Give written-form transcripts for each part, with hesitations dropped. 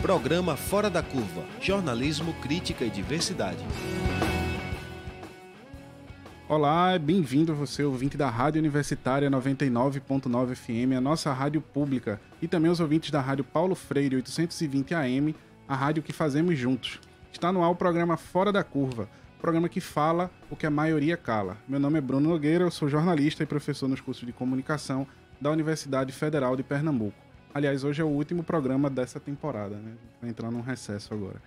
Programa Fora da Curva, jornalismo, crítica e diversidade. Olá, bem-vindo você, ouvinte da Rádio Universitária 99.9 FM, a nossa rádio pública, e também os ouvintes da Rádio Paulo Freire 820 AM, a rádio que fazemos juntos. Está no ar o programa Fora da Curva, programa que fala o que a maioria cala. Meu nome é Bruno Nogueira, eu sou jornalista e professor nos cursos de comunicação da Universidade Federal de Pernambuco. Aliás, hoje é o último programa dessa temporada, né? Vai entrar num recesso agora.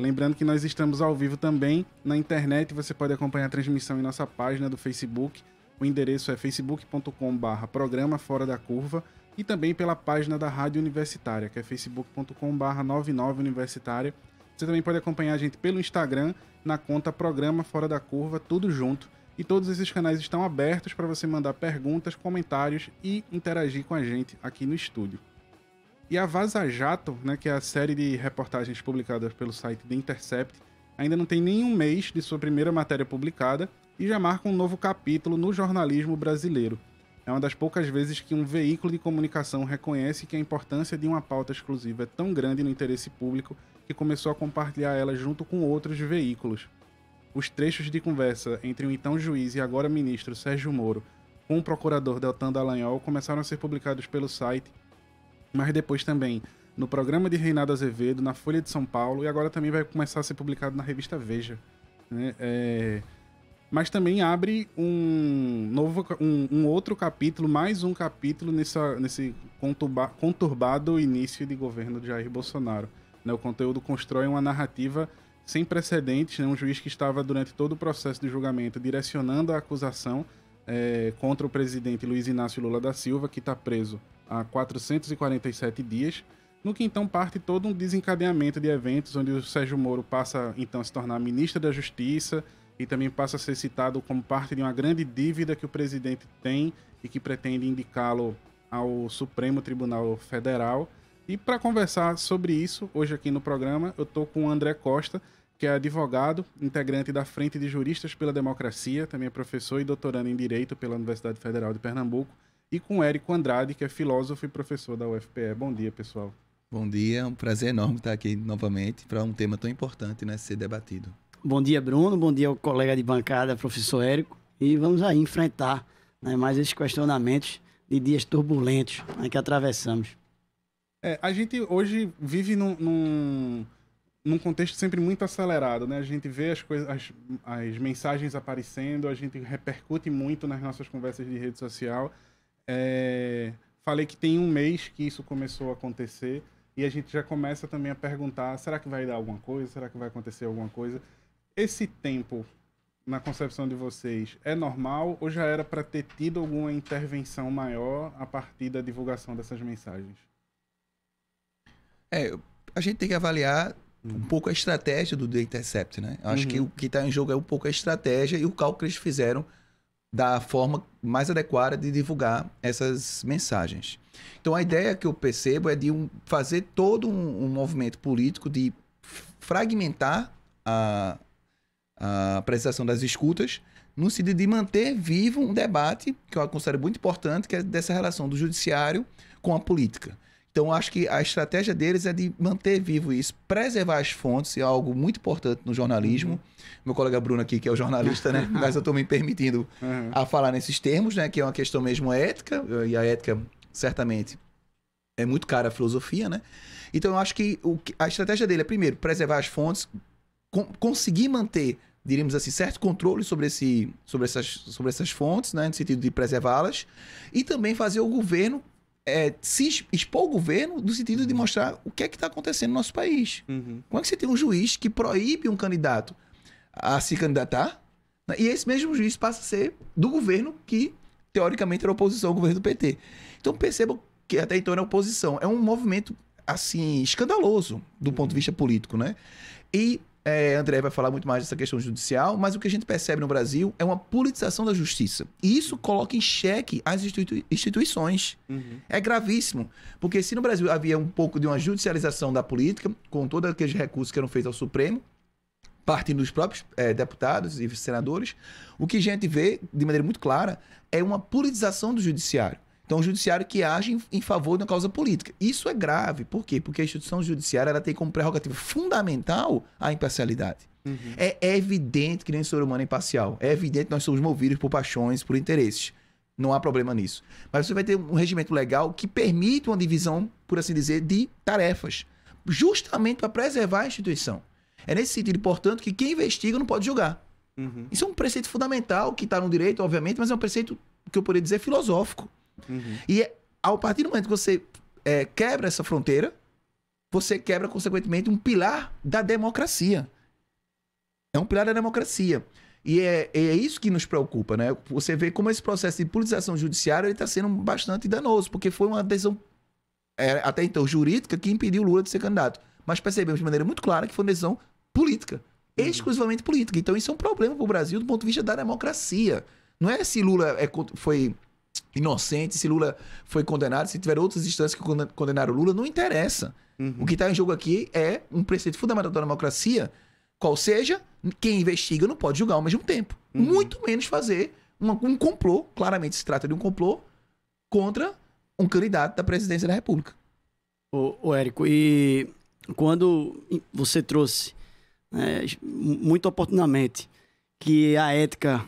Lembrando que nós estamos ao vivo também na internet, você pode acompanhar a transmissão em nossa página do Facebook. O endereço é facebook.com/programa Fora da Curva e também pela página da Rádio Universitária, que é facebook.com/99 Universitária. Você também pode acompanhar a gente pelo Instagram, na conta Programa Fora da Curva, tudo junto. E todos esses canais estão abertos para você mandar perguntas, comentários e interagir com a gente aqui no estúdio. E a Vaza Jato, né, que é a série de reportagens publicadas pelo site The Intercept, ainda não tem nenhum mês de sua primeira matéria publicada e já marca um novo capítulo no jornalismo brasileiro. É uma das poucas vezes que um veículo de comunicação reconhece que a importância de uma pauta exclusiva é tão grande no interesse público que começou a compartilhar ela junto com outros veículos. Os trechos de conversa entre o então juiz e agora ministro Sérgio Moro com o procurador Deltan Dallagnol começaram a ser publicados pelo site, mas depois também no programa de Reinaldo Azevedo, na Folha de São Paulo, e agora também vai começar a ser publicado na revista Veja, né? Mas também abre um outro capítulo, mais um capítulo nesse conturbado início de governo de Jair Bolsonaro, né? O conteúdo constrói uma narrativa sem precedentes, né? Um juiz que estava durante todo o processo de julgamento direcionando a acusação contra o presidente Luiz Inácio Lula da Silva, que está preso há 447 dias, no que então parte todo um desencadeamento de eventos, onde o Sérgio Moro passa então a se tornar ministro da Justiça e também passa a ser citado como parte de uma grande dívida que o presidente tem e que pretende indicá-lo ao Supremo Tribunal Federal. E para conversar sobre isso, hoje aqui no programa, eu estou com o André Costa, que é advogado, integrante da Frente de Juristas pela Democracia, também é professor e doutorando em Direito pela Universidade Federal de Pernambuco, e com o Érico Andrade, que é filósofo e professor da UFPE. Bom dia, pessoal. Bom dia, é um prazer enorme estar aqui novamente para um tema tão importante, né, ser debatido. Bom dia, Bruno, bom dia ao colega de bancada, professor Érico, e vamos aí enfrentar, né, mais esses questionamentos de dias turbulentos, né, que atravessamos. A gente hoje vive num contexto sempre muito acelerado, né? A gente vê as mensagens aparecendo, a gente repercute muito nas nossas conversas de rede social. Falei que tem um mês que isso começou a acontecer e a gente já começa também a perguntar, será que vai dar alguma coisa? Será que vai acontecer alguma coisa? Esse tempo, na concepção de vocês, é normal ou já era para ter tido alguma intervenção maior a partir da divulgação dessas mensagens? A gente tem que avaliar um pouco a estratégia do The Intercept, né? Acho que o que está em jogo é um pouco a estratégia e o cálculo que eles fizeram da forma mais adequada de divulgar essas mensagens. Então a ideia que eu percebo é de fazer todo um movimento político de fragmentar a apresentação das escutas, no sentido de manter vivo um debate que eu considero muito importante, que é dessa relação do judiciário com a política. Então, acho que a estratégia deles é de manter vivo isso, preservar as fontes, é algo muito importante no jornalismo. Meu colega Bruno aqui, que é o jornalista, né? Mas eu estou me permitindo a falar nesses termos, né? Que é uma questão mesmo ética, e a ética, certamente, é muito cara à filosofia, né? Então, eu acho que a estratégia dele é, primeiro, preservar as fontes, conseguir manter, diríamos assim, certo controle sobre essas fontes, né? No sentido de preservá-las, e também fazer o governo se expor o governo no sentido de mostrar o que é que está acontecendo no nosso país. Como é que você tem um juiz que proíbe um candidato a se candidatar, né? E esse mesmo juiz passa a ser do governo que, teoricamente, era oposição ao governo do PT. Então percebam que até então era oposição. É um movimento assim, escandaloso do ponto de vista político, né? E André vai falar muito mais dessa questão judicial, mas o que a gente percebe no Brasil é uma politização da justiça. E isso coloca em xeque as instituições. É gravíssimo, porque se no Brasil havia um pouco de uma judicialização da política, com todos aqueles recursos que eram feitos ao Supremo, partindo dos próprios deputados e senadores, o que a gente vê, de maneira muito clara, é uma politização do judiciário. Então, o judiciário que age em favor de uma causa política. Isso é grave. Por quê? Porque a instituição judiciária ela tem como prerrogativa fundamental a imparcialidade. É evidente que nem o ser humano é imparcial. É evidente que nós somos movidos por paixões, por interesses. Não há problema nisso. Mas você vai ter um regimento legal que permite uma divisão, por assim dizer, de tarefas. Justamente para preservar a instituição. É nesse sentido, portanto, que quem investiga não pode julgar. Isso é um preceito fundamental que está no direito, obviamente, mas é um preceito que eu poderia dizer filosófico. E a partir do momento que você quebra essa fronteira, você quebra, consequentemente, um pilar da democracia. É um pilar da democracia. E é isso que nos preocupa, né? Você vê como esse processo de politização judiciária está sendo bastante danoso, porque foi uma decisão, até então, jurídica que impediu o Lula de ser candidato. Mas percebemos de maneira muito clara que foi uma decisão política. Exclusivamente política. Então isso é um problema para o Brasil do ponto de vista da democracia. Não é se Lula foi inocente, se Lula foi condenado, se tiver outras instâncias que condenaram o Lula, não interessa. O que está em jogo aqui é um preceito fundamental da democracia, qual seja, quem investiga não pode julgar ao mesmo tempo. Muito menos fazer um complô, claramente se trata de um complô, contra um candidato da presidência da República. Ô Érico, e quando você trouxe, muito oportunamente, que a ética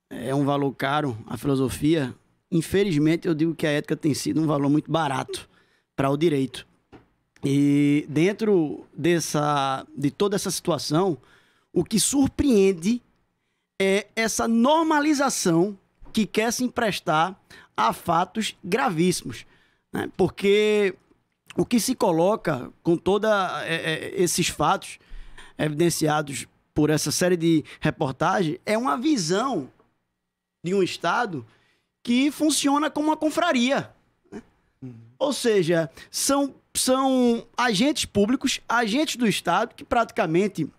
é um valor caro, a filosofia, infelizmente eu digo que a ética tem sido um valor muito barato para o direito. E dentro de toda essa situação, o que surpreende é essa normalização que quer se emprestar a fatos gravíssimos, né? Porque o que se coloca com todos esses fatos evidenciados por essa série de reportagens é uma visão de um Estado que funciona como uma confraria, né? Ou seja, são agentes públicos, agentes do Estado, que praticamente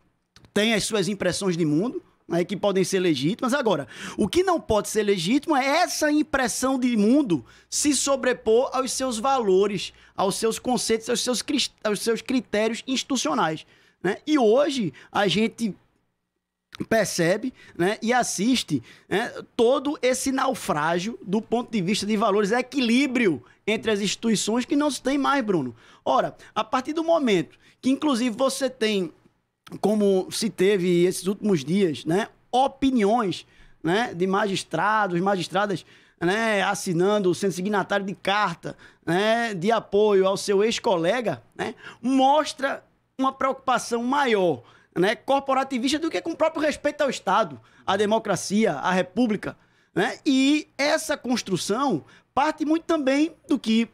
têm as suas impressões de mundo, né, que podem ser legítimas. Agora, o que não pode ser legítimo é essa impressão de mundo se sobrepor aos seus valores, aos seus conceitos, aos seus critérios institucionais, né? E hoje a gente percebe, né, e assiste, né, todo esse naufrágio do ponto de vista de valores, equilíbrio entre as instituições que não se tem mais, Bruno. Ora, a partir do momento que, inclusive, você tem, como se teve esses últimos dias, né, opiniões, né, de magistrados, magistradas, né, assinando, sendo signatário de carta, né, de apoio ao seu ex-colega, né, mostra uma preocupação maior, né, corporativista do que com o próprio respeito ao Estado, à democracia, à República, né? E essa construção parte muito também do que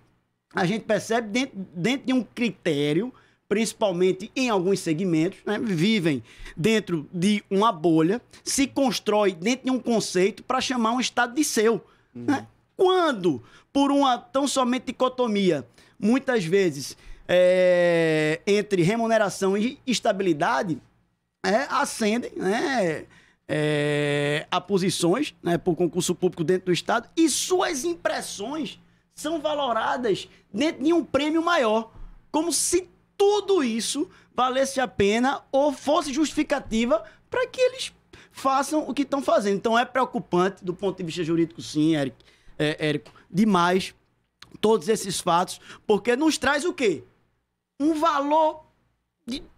a gente percebe dentro de um critério, principalmente em alguns segmentos, né, vivem dentro de uma bolha, se constrói dentro de um conceito para chamar um Estado de seu. Né? Quando, por uma tão somente dicotomia, muitas vezes, entre remuneração e estabilidade, ascendem, né, a posições, né, por concurso público dentro do Estado, e suas impressões são valoradas dentro de um prêmio maior, como se tudo isso valesse a pena ou fosse justificativa para que eles façam o que estão fazendo. Então é preocupante do ponto de vista jurídico, sim, Érico, demais todos esses fatos, porque nos traz o quê? Um valor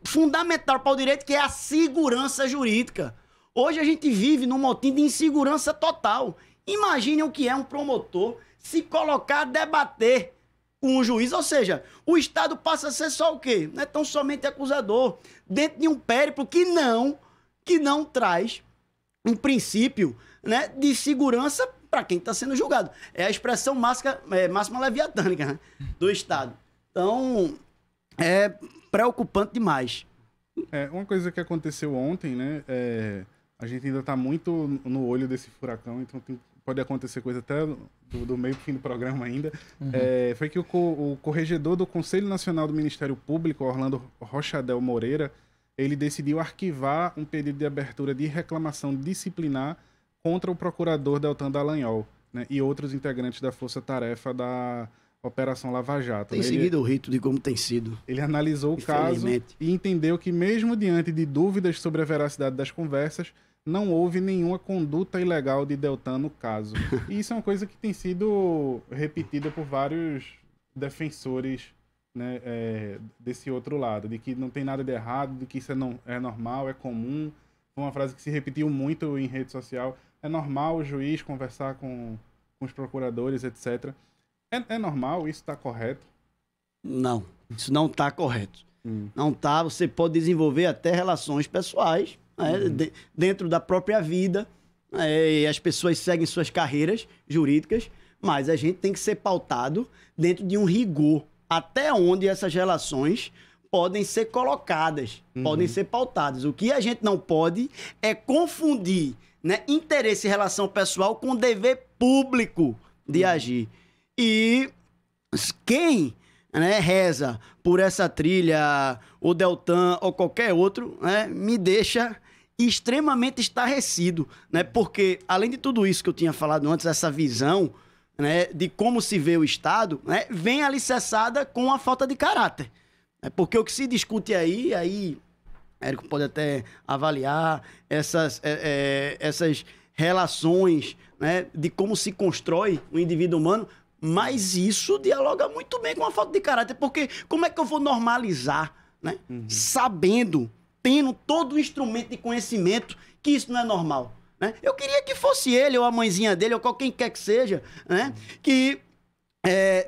fundamental para o direito, que é a segurança jurídica. Hoje a gente vive num motim de insegurança total. Imaginem o que é um promotor se colocar a debater com o juiz, ou seja, o Estado passa a ser só o quê? Não é tão somente acusador, dentro de um périplo que não traz um princípio, né, de segurança para quem está sendo julgado. É a expressão máxima leviatânica, né, do Estado. Então, é preocupante demais. Uma coisa que aconteceu ontem, né, a gente ainda está muito no olho desse furacão, então pode acontecer coisa até do meio pro fim do programa ainda, foi que o corregedor do Conselho Nacional do Ministério Público, Orlando Rochadel Moreira, ele decidiu arquivar um pedido de abertura de reclamação disciplinar contra o procurador Deltan Dallagnol, né, e outros integrantes da força-tarefa da Operação Lava Jato. Tem seguido o rito de como tem sido. Ele analisou o caso e entendeu que, mesmo diante de dúvidas sobre a veracidade das conversas, não houve nenhuma conduta ilegal de Deltan no caso. E isso é uma coisa que tem sido repetida por vários defensores, né, desse outro lado, de que não tem nada de errado, de que isso é normal, é comum. Foi uma frase que se repetiu muito em rede social. É normal o juiz conversar com os procuradores, etc. É normal? Isso está correto? Não, isso não está correto. Não está. Você pode desenvolver até relações pessoais, né, dentro da própria vida, e as pessoas seguem suas carreiras jurídicas, mas a gente tem que ser pautado dentro de um rigor. Até onde essas relações podem ser colocadas, podem ser pautadas. O que a gente não pode é confundir, né, interesse e relação pessoal com dever público de agir. E quem, né, reza por essa trilha, o Deltan ou qualquer outro, né, me deixa extremamente estarrecido, né, porque além de tudo isso que eu tinha falado antes, essa visão, né, de como se vê o Estado, né, vem alicerçada com a falta de caráter. Porque o que se discute aí, Érico pode até avaliar essas relações, né, de como se constrói o indivíduo humano, mas isso dialoga muito bem com a falta de caráter, porque como é que eu vou normalizar, né, sabendo, tendo todo o instrumento de conhecimento que isso não é normal? Né? Eu queria que fosse ele, ou a mãezinha dele, ou qualquer quer que seja, né, que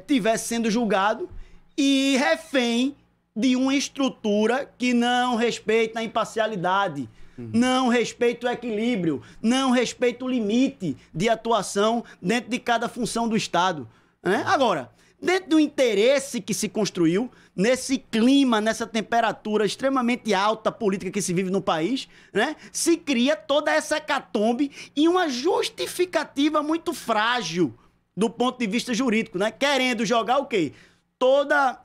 tivesse sendo julgado e refém de uma estrutura que não respeita a imparcialidade, não respeita o equilíbrio, não respeita o limite de atuação dentro de cada função do Estado. Né? Agora, dentro do interesse que se construiu, nesse clima, nessa temperatura extremamente alta política que se vive no país, né, se cria toda essa hecatombe e uma justificativa muito frágil do ponto de vista jurídico, né? Querendo jogar o quê? Toda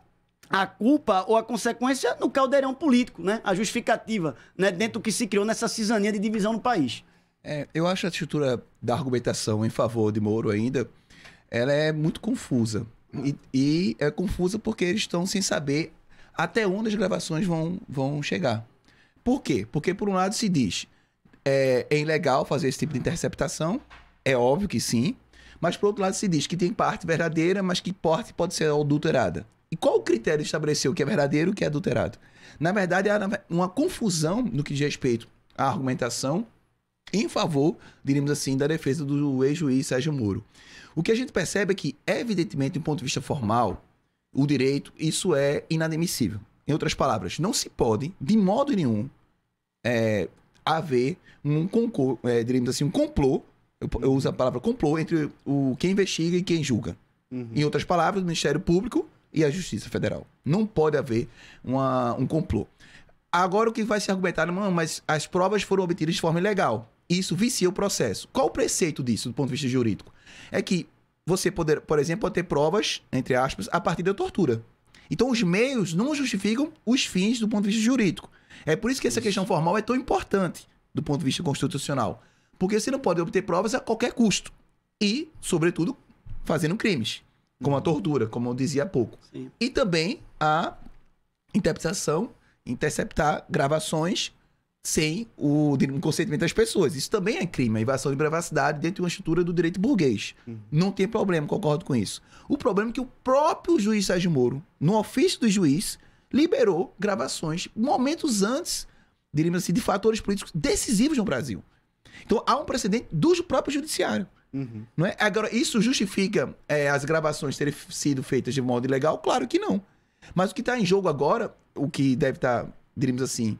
a culpa ou a consequência no caldeirão político, né? A justificativa, né, dentro do que se criou nessa cisania de divisão no país. Eu acho a estrutura da argumentação em favor de Moro ainda, ela é muito confusa. E é confusa porque eles estão sem saber até onde as gravações vão chegar. Por quê? Porque, por um lado, se diz é ilegal fazer esse tipo de interceptação, é óbvio que sim, mas, por outro lado, se diz que tem parte verdadeira, mas que parte pode ser adulterada. E qual o critério de estabelecer o que é verdadeiro e o que é adulterado? Na verdade, há uma confusão no que diz respeito à argumentação em favor, diríamos assim, da defesa do ex-juiz Sérgio Moro. O que a gente percebe é que, evidentemente, do ponto de vista formal, o direito, isso é inadmissível. Em outras palavras, não se pode, de modo nenhum, haver diríamos assim, um complô, eu uso a palavra complô, entre quem investiga e quem julga. Em outras palavras, o Ministério Público e a Justiça Federal. Não pode haver um complô. Agora, o que vai se argumentar, não, mas as provas foram obtidas de forma ilegal. Isso vicia o processo. Qual o preceito disso, do ponto de vista jurídico? É que você, por exemplo, pode ter provas, entre aspas, a partir da tortura. Então, os meios não justificam os fins do ponto de vista jurídico. É por isso que essa questão formal é tão importante do ponto de vista constitucional. Porque você não pode obter provas a qualquer custo. E, sobretudo, fazendo crimes, como a tortura, como eu dizia há pouco. Sim. E também a interceptar gravações sem o consentimento das pessoas. Isso também é crime, a invasão de privacidade dentro de uma estrutura do direito burguês. Não tem problema, concordo com isso. O problema é que o próprio juiz Sérgio Moro, no ofício do juiz, liberou gravações momentos antes, diríamos assim, de fatores políticos decisivos no Brasil. Então, há um precedente do próprio judiciário. Não é? Agora, isso justifica as gravações terem sido feitas de modo ilegal? Claro que não. Mas o que está em jogo agora, o que deve estar, diríamos assim,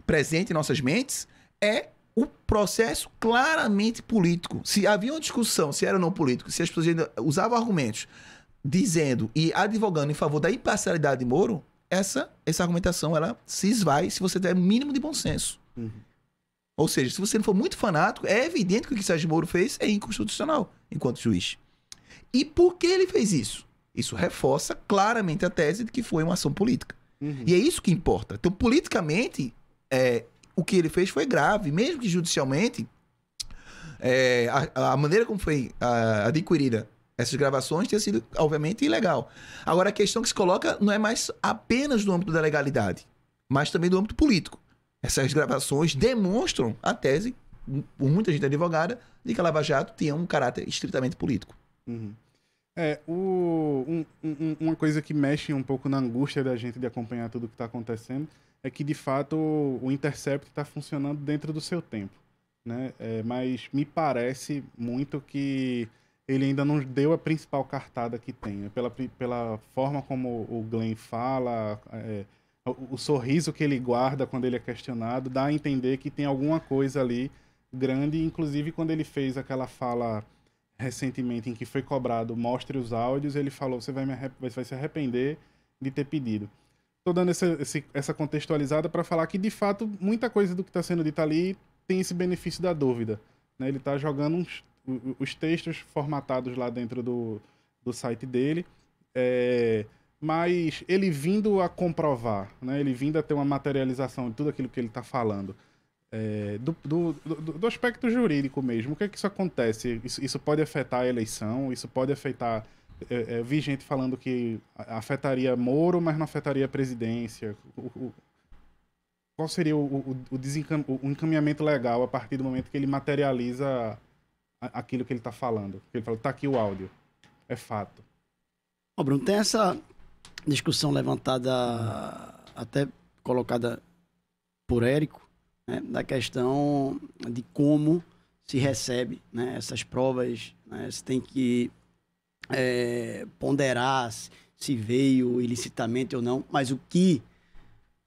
presente em nossas mentes, é o processo claramente político. Se havia uma discussão, se era ou não político, se as pessoas ainda usavam argumentos dizendo e advogando em favor da imparcialidade de Moro, essa argumentação ela se esvai se você tiver mínimo de bom senso. Ou seja, se você não for muito fanático, é evidente que o que Sérgio Moro fez é inconstitucional enquanto juiz. E por que ele fez isso? Isso reforça claramente a tese de que foi uma ação política. E é isso que importa. Então, politicamente, o que ele fez foi grave, mesmo que judicialmente, a maneira como foi adquirida essas gravações tenha sido, obviamente, ilegal. Agora, a questão que se coloca não é mais apenas do âmbito da legalidade, mas também do âmbito político. Essas gravações demonstram a tese, por muita gente advogada, de que a Lava Jato tinha um caráter estritamente político. Uma coisa que mexe um pouco na angústia da gente de acompanhar tudo o que está acontecendo é que, de fato, o Intercept está funcionando dentro do seu tempo, né? Mas me parece muito que ele ainda não deu a principal cartada que tem, né? Pela forma como o Glenn fala, o sorriso que ele guarda quando ele é questionado, dá a entender que tem alguma coisa ali grande, inclusive quando ele fez aquela fala recentemente em que foi cobrado, mostre os áudios, ele falou, você vai se arrepender de ter pedido. Estou dando essa contextualizada para falar que, de fato, muita coisa do que está sendo dito ali tem esse benefício da dúvida, né? Ele está jogando os textos formatados lá dentro do site dele, mas ele vindo a comprovar, né? Ele vindo a ter uma materialização de tudo aquilo que ele está falando, do aspecto jurídico mesmo. O que é que isso acontece? Isso pode afetar a eleição, isso pode afetar... vi gente falando que afetaria Moro, mas não afetaria a presidência. Qual seria o encaminhamento legal a partir do momento que ele materializa aquilo que ele está falando? Ele fala, tá aqui o áudio, é fato. Bruno, tem essa discussão levantada, até colocada por Érico, né, da questão de como se recebe, né, essas provas, né, se tem que ponderar se veio ilicitamente ou não, mas o que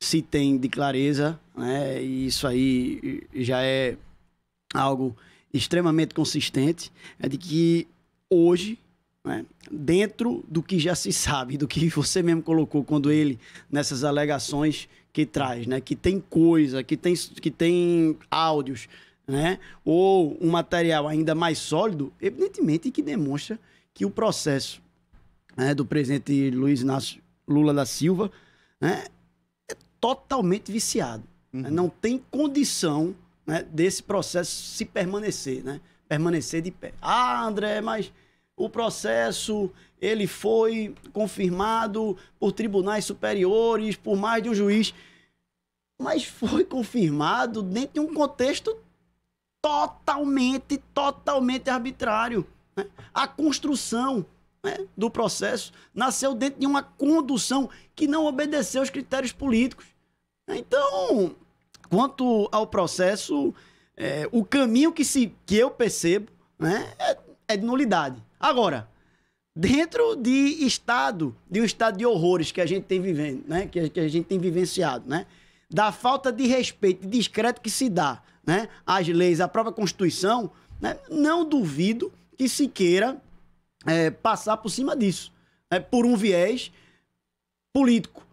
se tem de clareza, né, e isso aí já é algo extremamente consistente, é de que hoje, né, dentro do que já se sabe, do que você mesmo colocou quando ele, nessas alegações que traz, né, que tem coisa, que tem áudios, né, ou um material ainda mais sólido, evidentemente que demonstra que o processo, né, do presidente Luiz Inácio Lula da Silva, né, é totalmente viciado. Né? Não tem condição, né, desse processo se permanecer, né, permanecer de pé. Ah, André, mas o processo ele foi confirmado por tribunais superiores, por mais de um juiz, mas foi confirmado dentro de um contexto totalmente arbitrário. Né? A construção, né, do processo nasceu dentro de uma condução que não obedeceu aos critérios políticos. Então, quanto ao processo, o caminho que eu percebo, né, é de nulidade. Agora, dentro de um estado de horrores que a gente tem vivendo, né, que a gente tem vivenciado, né, da falta de respeito e descrédito que se dá, né, às leis, à própria Constituição, né, não duvido que se queira passar por cima disso, né, por um viés político.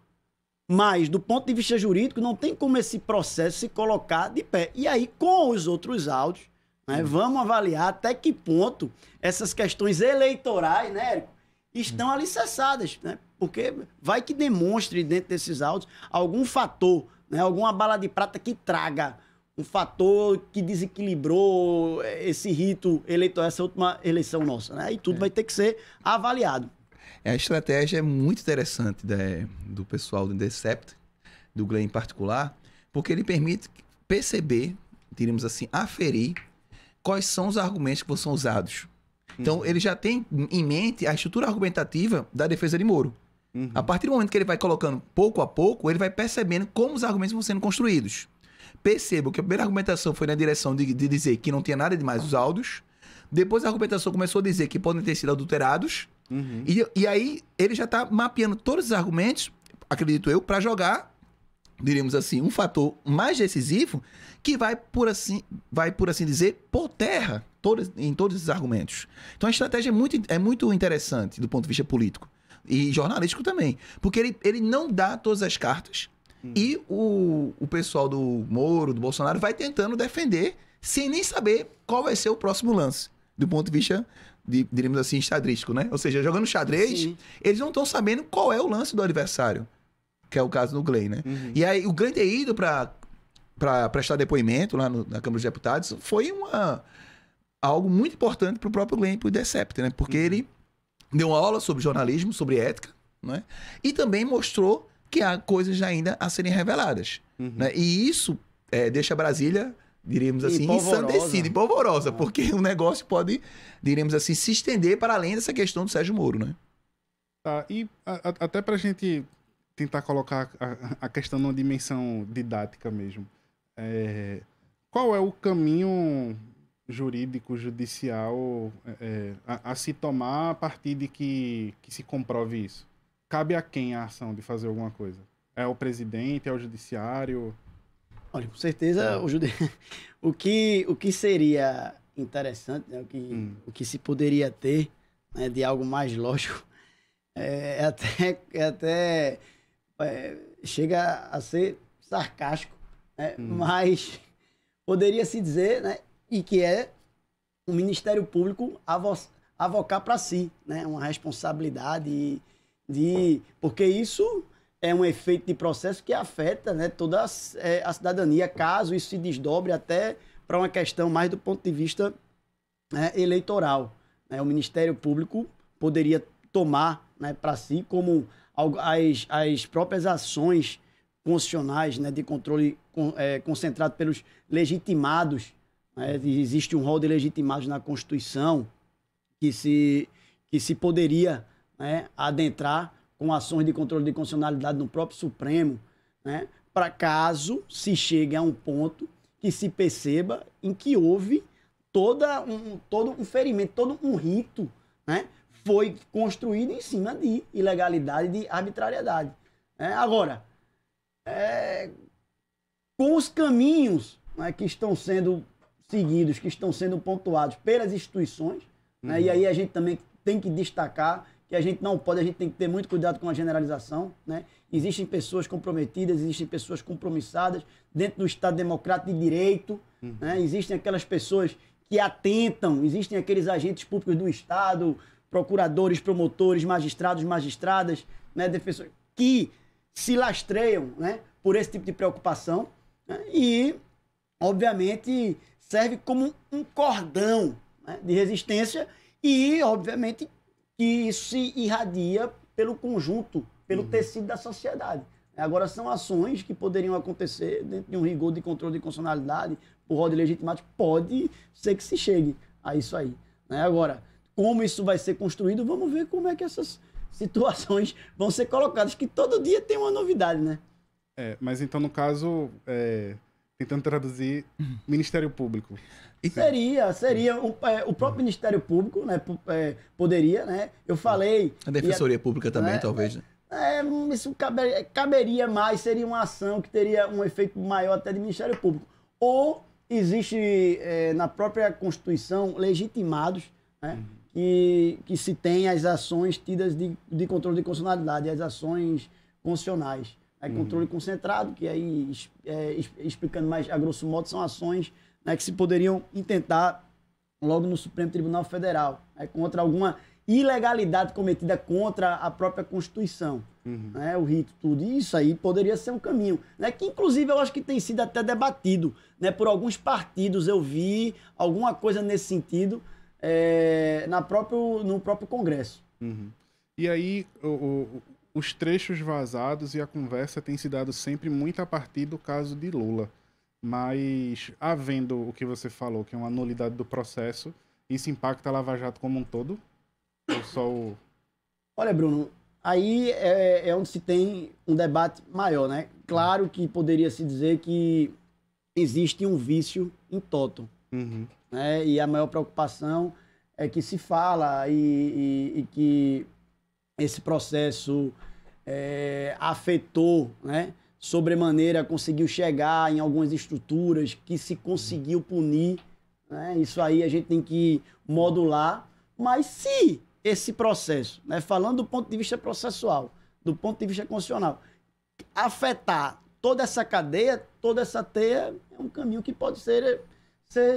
Mas, do ponto de vista jurídico, não tem como esse processo se colocar de pé. E aí, com os outros áudios, né, vamos avaliar até que ponto essas questões eleitorais, né, Érico, estão alicerçadas, né? Porque vai que demonstre dentro desses áudios algum fator, né, alguma bala de prata que traga um fator que desequilibrou esse rito eleitoral, essa última eleição nossa, né? E tudo vai ter que ser avaliado. A estratégia é muito interessante do pessoal do Intercept, do Glenn em particular, porque ele permite perceber, diríamos assim, aferir quais são os argumentos que são usados. Então, ele já tem em mente a estrutura argumentativa da defesa de Moro. A partir do momento que ele vai colocando pouco a pouco, ele vai percebendo como os argumentos vão sendo construídos. Percebo que a primeira argumentação foi na direção de dizer que não tinha nada demais os áudios. Depois a argumentação começou a dizer que podem ter sido adulterados. E aí ele já está mapeando todos os argumentos, acredito eu, para jogar, diríamos assim, um fator mais decisivo que vai, por assim dizer, por terra em todos esses argumentos. Então a estratégia é muito interessante do ponto de vista político e jornalístico também, porque ele não dá todas as cartas E o pessoal do Moro, do Bolsonaro, vai tentando defender sem nem saber qual vai ser o próximo lance, do ponto de vista, diríamos assim, estadrístico, né? Ou seja, jogando xadrez, Sim. eles não estão sabendo qual é o lance do adversário, que é o caso do Glenn, né? E aí, o Glenn ter ido para prestar depoimento lá na Câmara dos Deputados foi algo muito importante para o próprio Glenn, para o Intercept, né? Porque ele deu uma aula sobre jornalismo, sobre ética, né? E também mostrou que há coisas ainda a serem reveladas, né? E isso deixa Brasília, diríamos assim, ensandecida e polvorosa, porque o negócio pode, diríamos assim, se estender para além dessa questão do Sérgio Moro, né? Tá, e até pra gente tentar colocar a questão numa dimensão didática mesmo, qual é o caminho jurídico, judicial a se tomar a partir de que se comprove isso? Cabe a quem a ação de fazer alguma coisa? É o presidente, é o judiciário? Olha, com certeza o que seria interessante, né? O que se poderia ter, né, de algo mais lógico, chega a ser sarcástico, né? Mas poderia se dizer, né, e que é o Ministério Público avocar para si, né, uma responsabilidade porque isso é um efeito de processo que afeta, né, toda a cidadania, caso isso se desdobre até para uma questão mais do ponto de vista, né, eleitoral, né? O Ministério Público poderia tomar, né, para si como as próprias ações constitucionais, né, de controle concentrado pelos legitimados, né? Existe um rol de legitimados na Constituição que se poderia, né, adentrar com ações de controle de constitucionalidade no próprio Supremo, né, para caso se chegue a um ponto que se perceba em que houve todo um ferimento, todo um rito, né, foi construído em cima de ilegalidade, de arbitrariedade. Agora, com os caminhos, né, que estão sendo seguidos, que estão sendo pontuados pelas instituições, né, e aí a gente também tem que destacar que a gente tem que ter muito cuidado com a generalização, né? Existem pessoas comprometidas, existem pessoas compromissadas dentro do Estado Democrático de Direito, né? Existem aquelas pessoas que atentam, existem aqueles agentes públicos do Estado, procuradores, promotores, magistradas, né? Defensores, que se lastreiam, né, por esse tipo de preocupação, né? E, obviamente, serve como um cordão, né, de resistência e, obviamente, que isso se irradia pelo conjunto, pelo tecido da sociedade. Agora, são ações que poderiam acontecer dentro de um rigor de controle de constitucionalidade, por rol de legitimados, pode ser que se chegue a isso aí, né? Agora, como isso vai ser construído, vamos ver como é que essas situações vão ser colocadas, que todo dia tem uma novidade, né? Mas então, no caso, tentando traduzir, Ministério Público. Seria o próprio Ministério Público, né, poderia, né? Eu falei... A Defensoria Pública também, talvez, né? Isso caberia mais, seria uma ação que teria um efeito maior até de Ministério Público. Ou existe na própria Constituição legitimados, né, que se tem as ações tidas de controle de constitucionalidade, as ações constitucionais. Controle concentrado, que aí, explicando mais a grosso modo, são ações, né, que se poderiam intentar logo no Supremo Tribunal Federal, né, contra alguma ilegalidade cometida contra a própria Constituição, né, o rito, tudo. E isso aí poderia ser um caminho, né, que inclusive eu acho que tem sido até debatido, né, por alguns partidos. Eu vi alguma coisa nesse sentido no próprio Congresso. E aí, os trechos vazados e a conversa tem se dado sempre muito a partir do caso de Lula. Mas, havendo o que você falou, que é uma nulidade do processo, isso impacta a Lava Jato como um todo? Ou só o... Olha, Bruno, aí é onde se tem um debate maior, né? Claro que poderia se dizer que existe um vício em toto, né? E a maior preocupação é que se fala e que esse processo afetou, né, sobremaneira, conseguiu chegar em algumas estruturas, que se conseguiu punir, né? Isso aí a gente tem que modular. Mas se esse processo, né, falando do ponto de vista processual, do ponto de vista constitucional, afetar toda essa cadeia, toda essa teia é um caminho que pode ser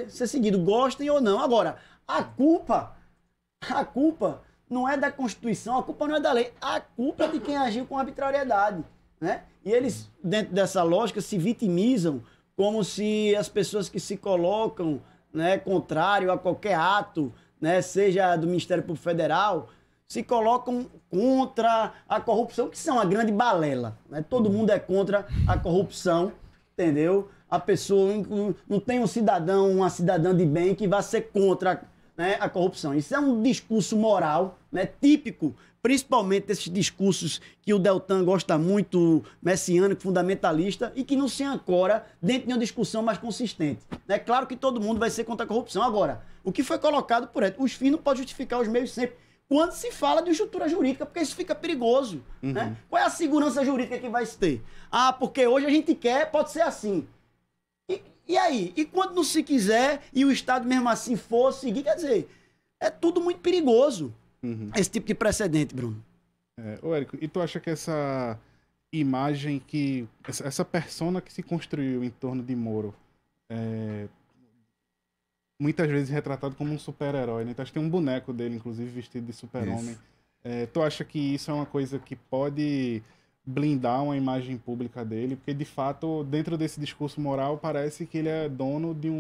seguido, gostem ou não. Agora, a culpa não é da Constituição, a culpa não é da lei, a culpa é de quem agiu com arbitrariedade, né? E eles, dentro dessa lógica, se vitimizam como se as pessoas que se colocam, né, contrário a qualquer ato, né, seja do Ministério Público Federal, se colocam contra a corrupção, que são a grande balela, né? Todo mundo é contra a corrupção, entendeu? A pessoa não tem um cidadão, uma cidadã de bem que vá ser contra, né, a corrupção. Isso é um discurso moral, né, típico, principalmente desses discursos que o Deltan gosta muito, messiânico, fundamentalista, e que não se ancora dentro de uma discussão mais consistente. É claro que todo mundo vai ser contra a corrupção. Agora, o que foi colocado por ele, os fins não podem justificar os meios sempre. Quando se fala de estrutura jurídica, porque isso fica perigoso. Né? Qual é a segurança jurídica que vai se ter? Ah, porque hoje a gente quer, pode ser assim. E aí? E quando não se quiser e o Estado mesmo assim for seguir, quer dizer, é tudo muito perigoso. Esse tipo de precedente, Bruno. Ô, Érico, e tu acha que essa imagem essa persona que se construiu em torno de Moro, muitas vezes retratado como um super-herói, né? Então, acho que tem um boneco dele, inclusive, vestido de super-homem. Tu acha que isso é uma coisa que pode blindar uma imagem pública dele? Porque, de fato, dentro desse discurso moral, parece que ele é dono de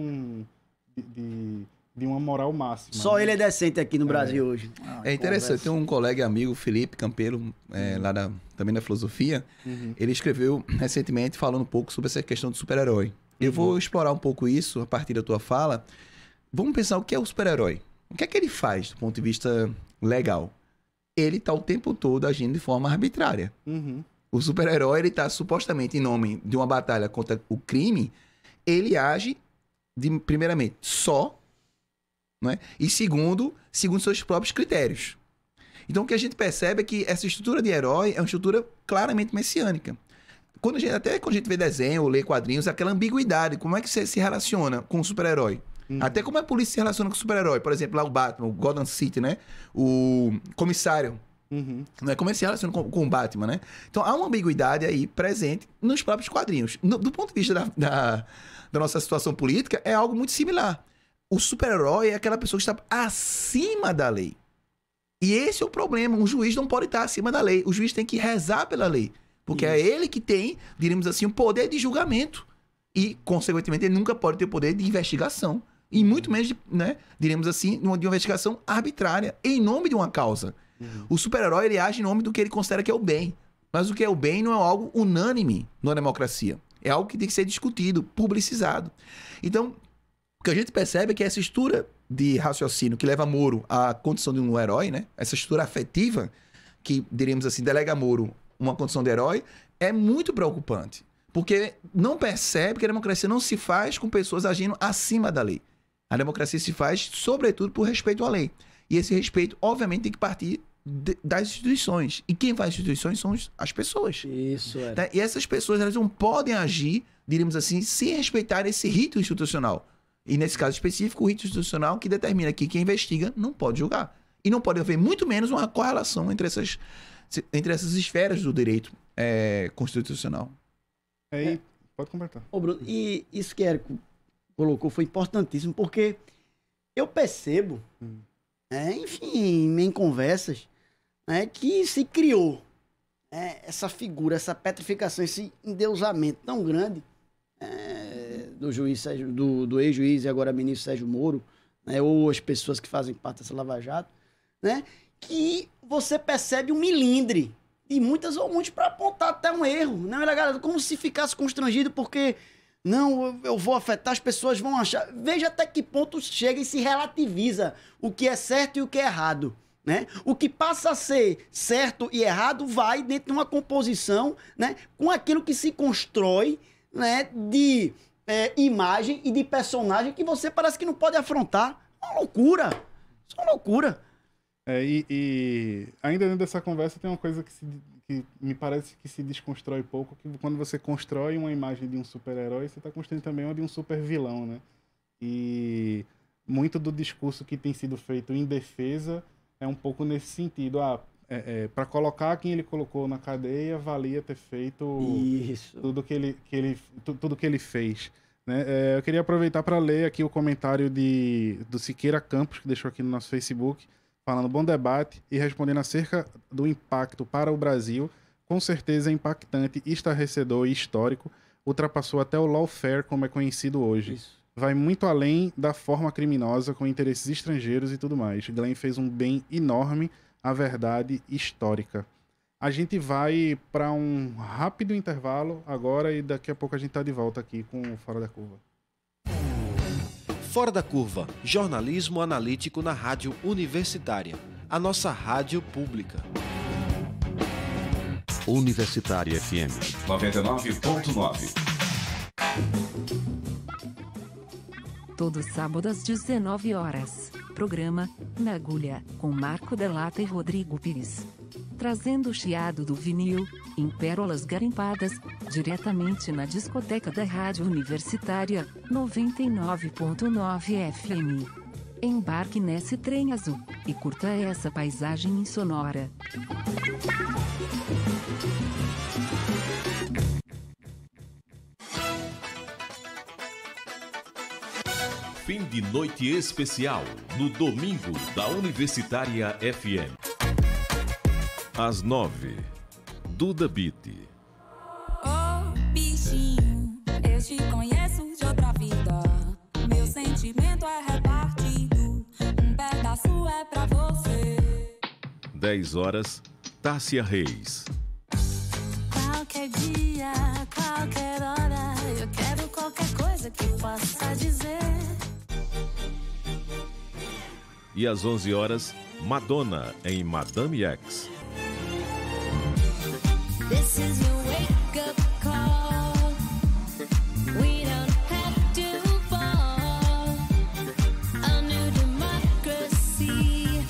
uma moral máxima. Só ele é decente aqui no Brasil hoje. É interessante, tem um colega e amigo, Felipe Campelo, lá também da filosofia, ele escreveu recentemente falando um pouco sobre essa questão do super-herói. Eu vou explorar um pouco isso a partir da tua fala. Vamos pensar o que é o super-herói. O que é que ele faz do ponto de vista legal? Ele está o tempo todo agindo de forma arbitrária. O super-herói, ele está supostamente em nome de uma batalha contra o crime, ele age, primeiramente, só, né? E segundo seus próprios critérios. Então, o que a gente percebe é que essa estrutura de herói é uma estrutura claramente messiânica. Até quando a gente vê desenho ou lê quadrinhos, aquela ambiguidade, como é que você se relaciona com o super-herói? Até como a polícia se relaciona com o super-herói. Por exemplo, lá o Batman, o Gotham City, né? O comissário. Né? Como ele se relaciona com o Batman, né? Então, há uma ambiguidade aí presente nos próprios quadrinhos. Do ponto de vista da nossa situação política, é algo muito similar. O super-herói é aquela pessoa que está acima da lei. E esse é o problema. Um juiz não pode estar acima da lei. O juiz tem que rezar pela lei. Porque é ele que tem, diríamos assim, o poder de julgamento. E, consequentemente, ele nunca pode ter o poder de investigação. E muito menos, né, diríamos assim, de uma investigação arbitrária, em nome de uma causa. O super-herói, ele age em nome do que ele considera que é o bem. Mas o que é o bem não é algo unânime na democracia. É algo que tem que ser discutido, publicizado. Então, o que a gente percebe é que essa estrutura de raciocínio que leva Moro à condição de um herói, né? Essa estrutura afetiva, que, diríamos assim, delega a Moro uma condição de herói, é muito preocupante. Porque não percebe que a democracia não se faz com pessoas agindo acima da lei. A democracia se faz, sobretudo, por respeito à lei. E esse respeito, obviamente, tem que partir das instituições. E quem faz as instituições são as pessoas. Isso, Tá? E essas pessoas, elas não podem agir, diríamos assim, sem respeitar esse rito institucional. E, nesse caso específico, o rito institucional que determina que quem investiga não pode julgar. E não pode haver, muito menos, uma correlação entre essas esferas do direito constitucional. Pode completar. Ô, Bruno, e isso que Érico colocou foi importantíssimo, porque eu percebo, enfim, em conversas, que se criou essa figura, essa petrificação, esse endeusamento tão grande do juiz do ex-juiz e agora ministro Sérgio Moro, ou as pessoas que fazem parte dessa Lava Jato, que você percebe um milindre de muitas ou muitos para apontar até um erro, não é, galera? Como se ficasse constrangido porque não, eu vou afetar, as pessoas vão achar. Veja até que ponto chega e se relativiza o que é certo e o que é errado, né? O que passa a ser certo e errado vai dentro de uma composição, né, com aquilo que se constrói, né, de imagem e de personagem que você parece que não pode afrontar. É uma loucura. Isso é uma loucura. E ainda dentro dessa conversa tem uma coisa que me parece que se desconstrói pouco, que quando você constrói uma imagem de um super-herói, você está construindo também uma de um super-vilão, né? E muito do discurso que tem sido feito em defesa é um pouco nesse sentido. para colocar quem ele colocou na cadeia, valia ter feito tudo que ele fez. Né? Eu queria aproveitar para ler aqui o comentário do Siqueira Campos, que deixou aqui no nosso Facebook, falando bom debate e respondendo acerca do impacto para o Brasil. Com certeza é impactante, estarrecedor e histórico. Ultrapassou até o lawfare, como é conhecido hoje. Isso. Vai muito além da forma criminosa, com interesses estrangeiros e tudo mais. Glenn fez um bem enorme à verdade histórica. A gente vai para um rápido intervalo agora e daqui a pouco a gente está de volta aqui com o Fora da Curva. Fora da Curva, jornalismo analítico na rádio universitária. A nossa rádio pública. Universitária FM 99.9. Todo sábado às 19 horas. Programa Na Agulha, com Marco Delata e Rodrigo Pires. Trazendo o chiado do vinil, em pérolas garimpadas, diretamente na discoteca da Rádio Universitária, 99.9 FM. Embarque nesse trem azul, e curta essa paisagem insonora. Fim de noite especial, no domingo da Universitária FM. Às 9, Duda Beat. Oh, bichinho, eu te conheço de outra vida. Meu sentimento é repartido, um pedaço é pra você. 10 horas, Tássia Reis. Qualquer dia, qualquer hora, eu quero qualquer coisa que possa dizer. E às 11 horas, Madonna em Madame X. This is your wake-up call. We don't have to fall. A new democracy.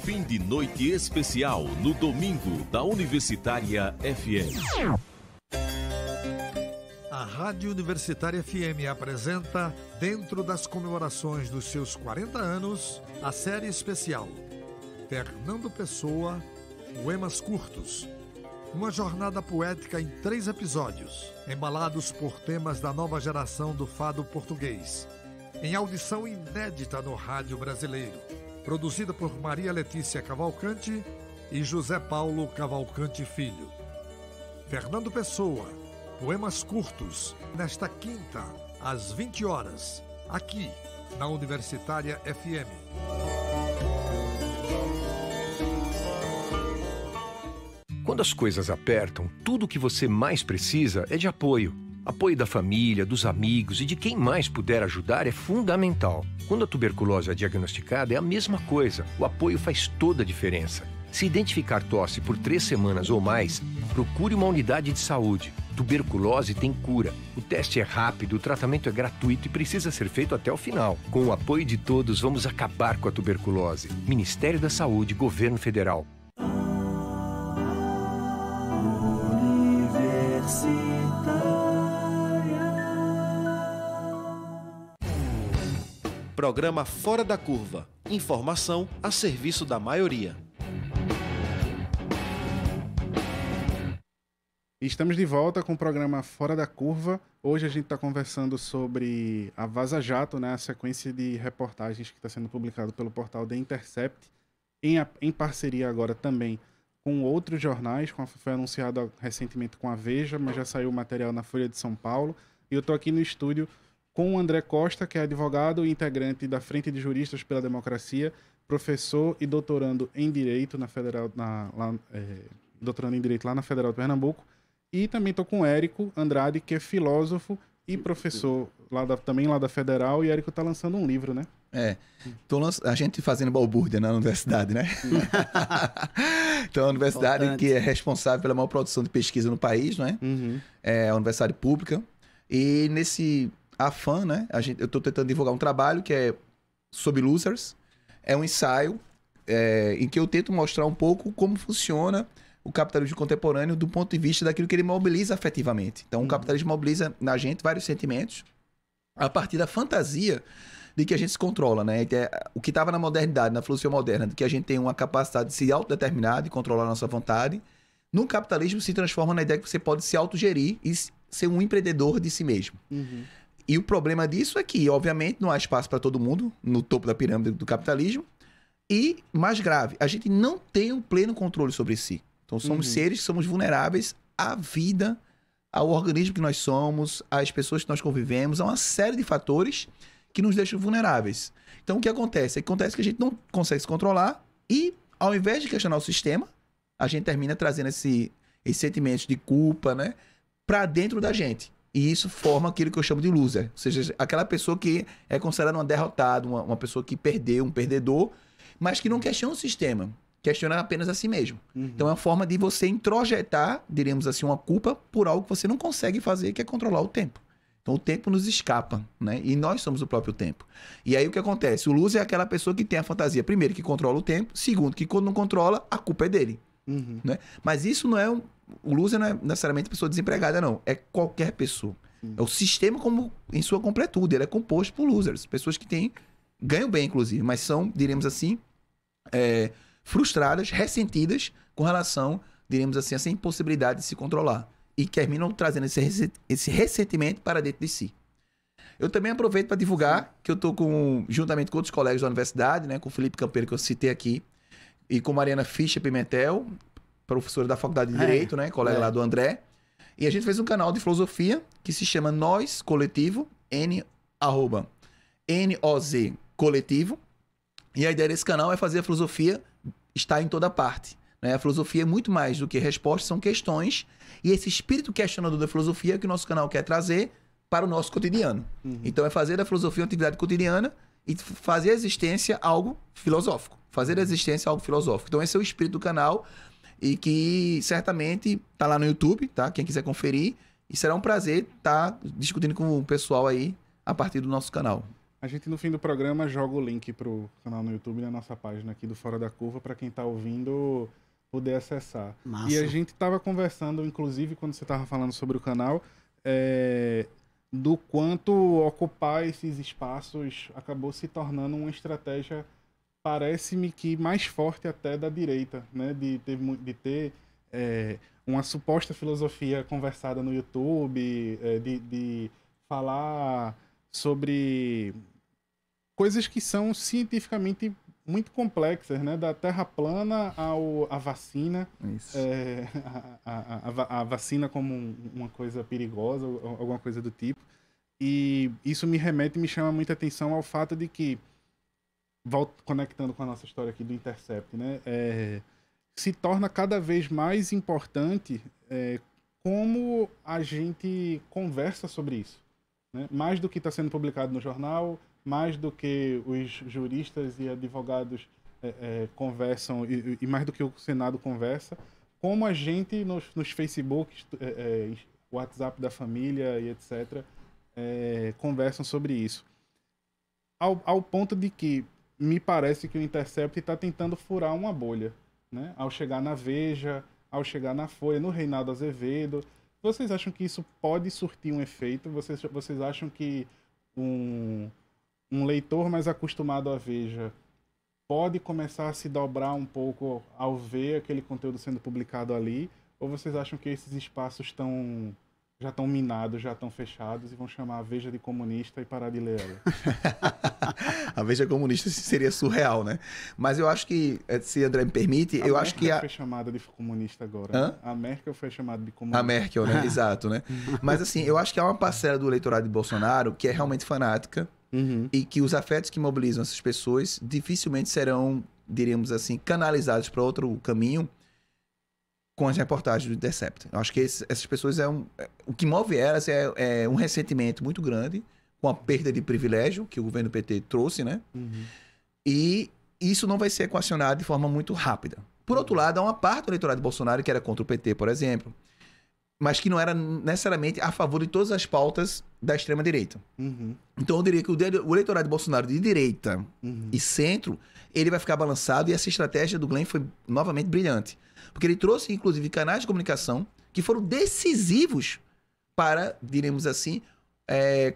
Fim de noite especial no domingo da Universitária FM. A Rádio Universitária FM apresenta, dentro das comemorações dos seus 40 anos, a série especial Fernando Pessoa, Poemas Curtos. Uma jornada poética em 3 episódios, embalados por temas da nova geração do fado português. Em audição inédita no rádio brasileiro. Produzida por Maria Letícia Cavalcante e José Paulo Cavalcante Filho. Fernando Pessoa, Poemas Curtos, nesta quinta, às 20 horas, aqui na Universitária FM. Quando as coisas apertam, tudo o que você mais precisa é de apoio. Apoio da família, dos amigos e de quem mais puder ajudar é fundamental. Quando a tuberculose é diagnosticada, é a mesma coisa. O apoio faz toda a diferença. Se identificar tosse por 3 semanas ou mais, procure uma unidade de saúde. Tuberculose tem cura. O teste é rápido, o tratamento é gratuito e precisa ser feito até o final. Com o apoio de todos, vamos acabar com a tuberculose. Ministério da Saúde, Governo Federal. Programa Fora da Curva. Informação a serviço da maioria. Estamos de volta com o programa Fora da Curva. Hoje a gente está conversando sobre a Vaza Jato, né, a sequência de reportagens que está sendo publicado pelo portal The Intercept, em parceria agora também com outros jornais, foi anunciado recentemente com a Veja, mas já saiu o material na Folha de São Paulo. E eu estou aqui no estúdio com o André Costa, que é advogado e integrante da Frente de Juristas pela Democracia, professor e doutorando em Direito doutorando em Direito lá na Federal de Pernambuco. E também estou com o Érico Andrade, que é filósofo e professor também lá da Federal. E Érico está lançando um livro, né? A gente fazendo balbúrdia na universidade, né? Então, a universidade que é responsável pela maior produção de pesquisa no país, né? Uhum. É a universidade pública. E nesse afã, né? Eu estou tentando divulgar um trabalho que é sobre losers. É um ensaio em que eu tento mostrar um pouco como funciona o capitalismo contemporâneo do ponto de vista daquilo que ele mobiliza afetivamente. Então, o capitalismo mobiliza na gente vários sentimentos a partir da fantasia de que a gente se controla, né? O que estava na modernidade, na filosofia moderna, de que a gente tem uma capacidade de se autodeterminar, de controlar a nossa vontade, no capitalismo se transforma na ideia que você pode se autogerir e ser um empreendedor de si mesmo. E o problema disso é que, obviamente, não há espaço para todo mundo no topo da pirâmide do capitalismo. E, mais grave, a gente não tem um pleno controle sobre si. Então, somos seres que somos vulneráveis à vida, ao organismo que nós somos, às pessoas que nós convivemos, a uma série de fatores que nos deixam vulneráveis. Então, o que acontece? Acontece que a gente não consegue se controlar e, ao invés de questionar o sistema, a gente termina trazendo esses sentimentos de culpa, né, para dentro da gente. E isso forma aquilo que eu chamo de loser. Ou seja, aquela pessoa que é considerada uma derrotada, uma pessoa que perdeu, um perdedor, mas que não questiona o sistema, questiona apenas a si mesmo. Então é uma forma de você introjetar, diríamos assim, uma culpa por algo que você não consegue fazer, que é controlar o tempo. Então o tempo nos escapa, né? E nós somos o próprio tempo. E aí o que acontece? O loser é aquela pessoa que tem a fantasia, primeiro, que controla o tempo, segundo, que quando não controla, a culpa é dele. Né? Mas isso não é... O loser não é necessariamente pessoa desempregada, não. É qualquer pessoa. É o sistema como em sua completude. Ele é composto por losers. Pessoas que ganham bem, inclusive, mas são, diríamos assim, frustradas, ressentidas com relação, diríamos assim, a essa impossibilidade de se controlar. E terminam trazendo esse ressentimento para dentro de si. Eu também aproveito para divulgar que eu estou juntamente com outros colegas da universidade, né, com o Felipe Campeiro, que eu citei aqui, e com Mariana Fischer Pimentel, professora da Faculdade de Direito, né, colega lá do André. E a gente fez um canal de filosofia que se chama Nós Coletivo, NOZ Coletivo. E a ideia desse canal é fazer a filosofia estar em toda parte. Né? A filosofia é muito mais do que respostas, são questões. E esse espírito questionador da filosofia é que o nosso canal quer trazer para o nosso cotidiano. Então é fazer da filosofia uma atividade cotidiana e fazer a existência algo filosófico. Fazer a existência algo filosófico. Então esse é o espírito do canal e que certamente está lá no YouTube, tá? Quem quiser conferir. E será um prazer estar discutindo com o pessoal aí a partir do nosso canal. A gente, no fim do programa, joga o link pro canal no YouTube na nossa página aqui do Fora da Curva para quem está ouvindo poder acessar. Massa. E a gente estava conversando, inclusive, quando você estava falando sobre o canal, do quanto ocupar esses espaços acabou se tornando uma estratégia, parece-me que mais forte até da direita, né? De ter uma suposta filosofia conversada no YouTube, de falar sobre coisas que são cientificamente muito complexas, né? Da terra plana à vacina. Isso. A vacina como uma coisa perigosa, alguma coisa do tipo. E isso me chama muita atenção ao fato de que, conectando com a nossa história aqui do Intercept, né? Se torna cada vez mais importante como a gente conversa sobre isso. Né? Mais do que está sendo publicado no jornal, mais do que os juristas e advogados conversam, e mais do que o Senado conversa, como a gente nos Facebooks, WhatsApp da família e etc., conversam sobre isso. Ao ponto de que me parece que o Intercept está tentando furar uma bolha. Né? Ao chegar na Veja, ao chegar na Folha, no Reinaldo Azevedo. Vocês acham que isso pode surtir um efeito? Vocês acham que um leitor mais acostumado à Veja pode começar a se dobrar um pouco ao ver aquele conteúdo sendo publicado ali? Ou vocês acham que esses espaços já estão minados, já estão fechados e vão chamar a Veja de comunista e parar de ler ela? A Veja comunista seria surreal, né? Mas eu acho que, se André me permite, eu acho que... A Merkel foi chamada de comunista agora. Né? A Merkel foi chamada de comunista. A Merkel, né? Exato, né? Mas assim, eu acho que há uma parcela do eleitorado de Bolsonaro que é realmente fanática e que os afetos que mobilizam essas pessoas dificilmente serão, diríamos assim, canalizados para outro caminho com as reportagens do Intercept. Eu acho que essas pessoas o que move elas é um ressentimento muito grande com a perda de privilégio que o governo PT trouxe, né? E isso não vai ser equacionado de forma muito rápida. Por outro lado, há uma parte do eleitorado de Bolsonaro que era contra o PT, por exemplo, mas que não era necessariamente a favor de todas as pautas da extrema-direita. Então eu diria que o eleitorado de Bolsonaro de direita e centro, ele vai ficar balançado, e essa estratégia do Glenn foi novamente brilhante. Porque ele trouxe, inclusive, canais de comunicação que foram decisivos para, diremos assim,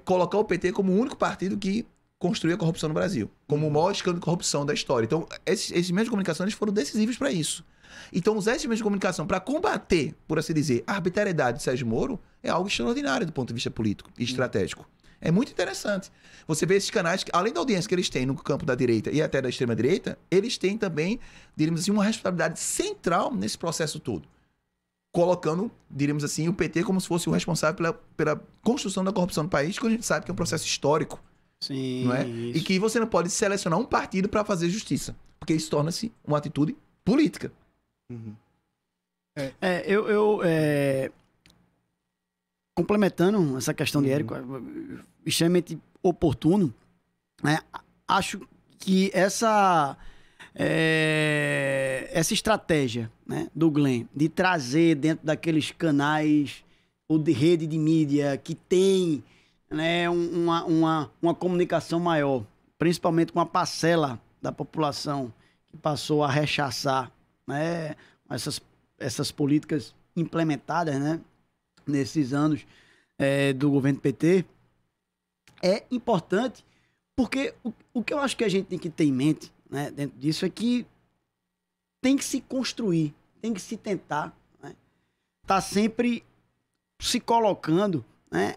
colocar o PT como o único partido que construir a corrupção no Brasil, como o maior escândalo de corrupção da história. Então, esses meios de comunicação eles foram decisivos para isso. Então, usar esses meios de comunicação para combater, por assim dizer, a arbitrariedade de Sérgio Moro é algo extraordinário do ponto de vista político e estratégico. É muito interessante. Você vê esses canais, que, além da audiência que eles têm no campo da direita e até da extrema-direita, eles têm também, diríamos assim, uma responsabilidade central nesse processo todo. Colocando, diríamos assim, o PT como se fosse o responsável pela construção da corrupção no país, que a gente sabe que é um processo histórico. Sim, Não é? isso. E que você não pode selecionar um partido para fazer justiça, porque isso torna-se uma atitude política. Complementando essa questão de Érico, extremamente oportuno, né? Acho que essa estratégia, né, do Glenn de trazer dentro daqueles canais ou de rede de mídia que tem, né, uma comunicação maior, principalmente com a parcela da população que passou a rechaçar, né, essas políticas implementadas, né, nesses anos do governo PT, é importante porque o que eu acho que a gente tem que ter em mente, né, dentro disso é que tem que se construir, tem que se tentar, né, tá sempre se colocando, né,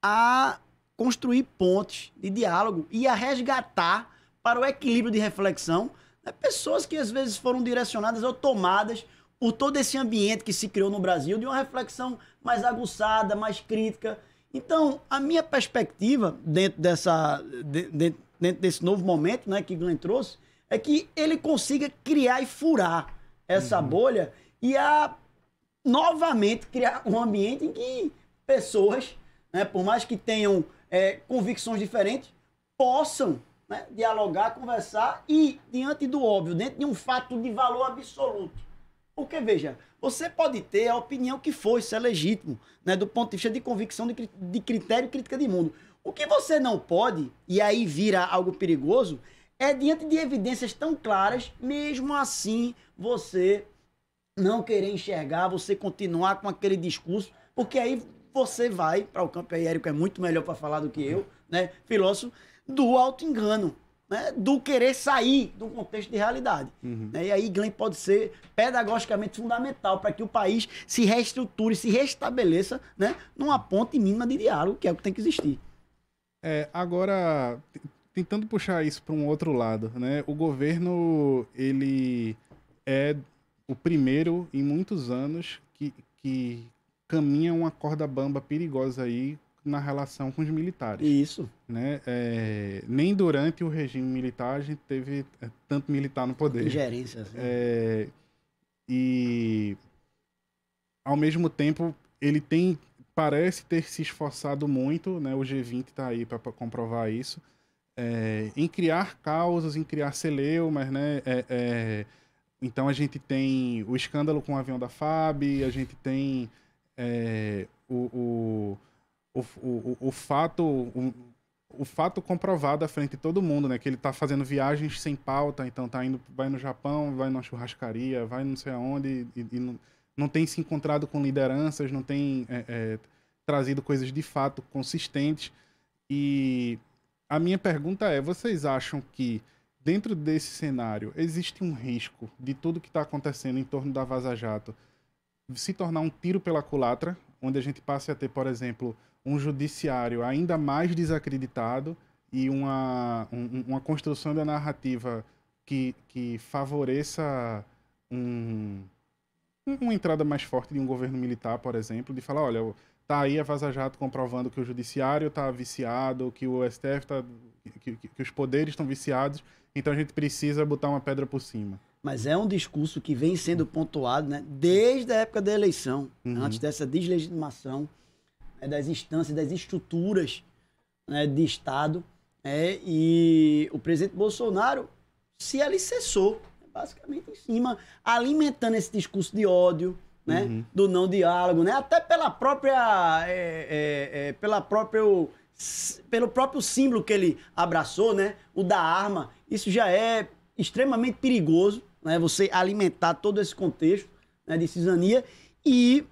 a construir pontes de diálogo e a resgatar para o equilíbrio de reflexão, né, pessoas que às vezes foram direcionadas ou tomadas por todo esse ambiente que se criou no Brasil de uma reflexão mais aguçada, mais crítica. Então, a minha perspectiva dentro desse novo momento, né, que Glenn trouxe, é que ele consiga criar e furar essa bolha e novamente criar um ambiente em que pessoas, né, por mais que tenham convicções diferentes, possam, né, dialogar, conversar e, diante do óbvio, dentro de um fato de valor absoluto. Porque, veja, você pode ter a opinião que for, isso é legítimo, né, do ponto de vista de convicção, de critério e crítica de mundo. O que você não pode, e aí vira algo perigoso, é diante de evidências tão claras, mesmo assim você não querer enxergar, você continuar com aquele discurso, porque aí você vai para o campo, aí Érico é muito melhor para falar do que eu, né, filósofo, do auto-engano, né, do querer sair do contexto de realidade. Né, e aí Glenn pode ser pedagogicamente fundamental para que o país se reestruture, se restabeleça, né, numa ponte mínima de diálogo, que é o que tem que existir. Agora, tentando puxar isso para um outro lado, né, o governo, ele é o primeiro em muitos anos que caminha uma corda bamba perigosa aí na relação com os militares. Isso. Né? Nem durante o regime militar a gente teve tanto militar no poder. Ingerência. Assim. E, ao mesmo tempo, ele parece ter se esforçado muito, né? O G20 está aí para comprovar isso, em criar causas, em criar celeumas, né? Então a gente tem o escândalo com o avião da FAB, a gente tem o fato comprovado à frente de todo mundo, né? Que ele está fazendo viagens sem pauta, então vai no Japão, vai numa churrascaria, vai não sei aonde, e não tem se encontrado com lideranças, não tem trazido coisas de fato consistentes. E a minha pergunta é, vocês acham que dentro desse cenário existe um risco de tudo que está acontecendo em torno da Vaza Jato se tornar um tiro pela culatra, onde a gente passe a ter, por exemplo, um judiciário ainda mais desacreditado e uma construção da narrativa que favoreça uma entrada mais forte de um governo militar, por exemplo, de falar, olha, tá aí a Vaza Jato comprovando que o judiciário está viciado, que o STF que os poderes estão viciados, então a gente precisa botar uma pedra por cima. Mas é um discurso que vem sendo pontuado, né, desde a época da eleição, antes dessa deslegitimação, né, das instâncias, das estruturas, né, de Estado, e o presidente Bolsonaro se alicerçou, basicamente em cima, alimentando esse discurso de ódio, né, do não diálogo, né, até pelo próprio símbolo que ele abraçou, né, o da arma. Isso já é extremamente perigoso, né, você alimentar todo esse contexto, né, de cisania. E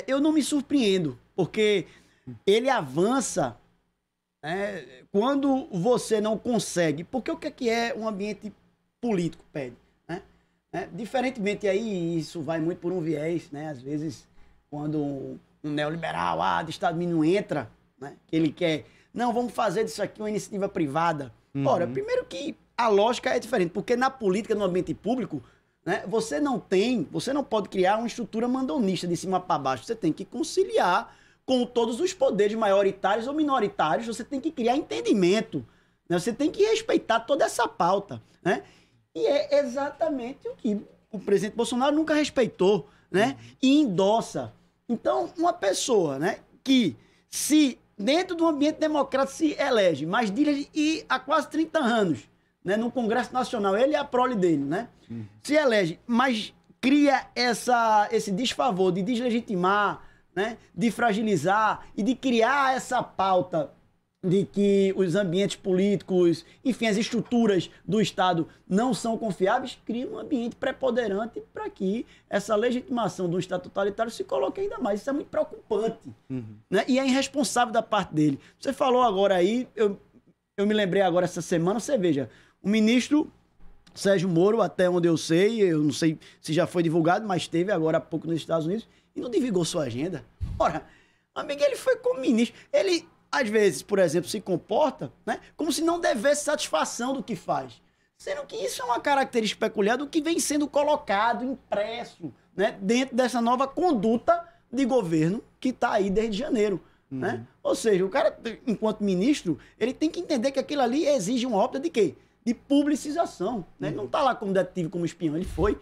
eu não me surpreendo, porque ele avança Quando você não consegue... Porque o que é um ambiente político, pede? Diferentemente aí, isso vai muito por um viés, né? Às vezes, quando um neoliberal de Estado mínimo entra, né? Que ele quer... Não, vamos fazer disso aqui uma iniciativa privada. Ora, primeiro que a lógica é diferente, porque na política, no ambiente público, né, você não pode criar uma estrutura mandonista de cima para baixo. Você tem que conciliar com todos os poderes maioritários ou minoritários. Você tem que criar entendimento, né? Você tem que respeitar toda essa pauta, né? E é exatamente o que o presidente Bolsonaro nunca respeitou, né? E endossa. Então, uma pessoa, né, que se dentro de um ambiente democrático se elege, mas dirige e há quase 30 anos, né, no Congresso Nacional, ele e a prole dele, né? Se elege, mas cria esse desfavor de deslegitimar, né, de fragilizar e de criar essa pauta de que os ambientes políticos, enfim, as estruturas do Estado não são confiáveis, cria um ambiente preponderante para que essa legitimação do Estado totalitário se coloque ainda mais. Isso é muito preocupante, né? E é irresponsável da parte dele. Você falou agora aí, eu me lembrei agora essa semana, você veja, o ministro Sérgio Moro, até onde eu não sei se já foi divulgado, mas esteve agora há pouco nos Estados Unidos e não divulgou sua agenda. Ora, amigo, ele foi como ministro, ele... às vezes, por exemplo, se comporta, né, como se não devesse satisfação do que faz. Sendo que isso é uma característica peculiar do que vem sendo colocado, impresso, né, dentro dessa nova conduta de governo que está aí desde janeiro. Né? Ou seja, o cara, enquanto ministro, ele tem que entender que aquilo ali exige uma ópera de quê? De publicização. Né? Ele não está lá como detetive, como espião, ele foi.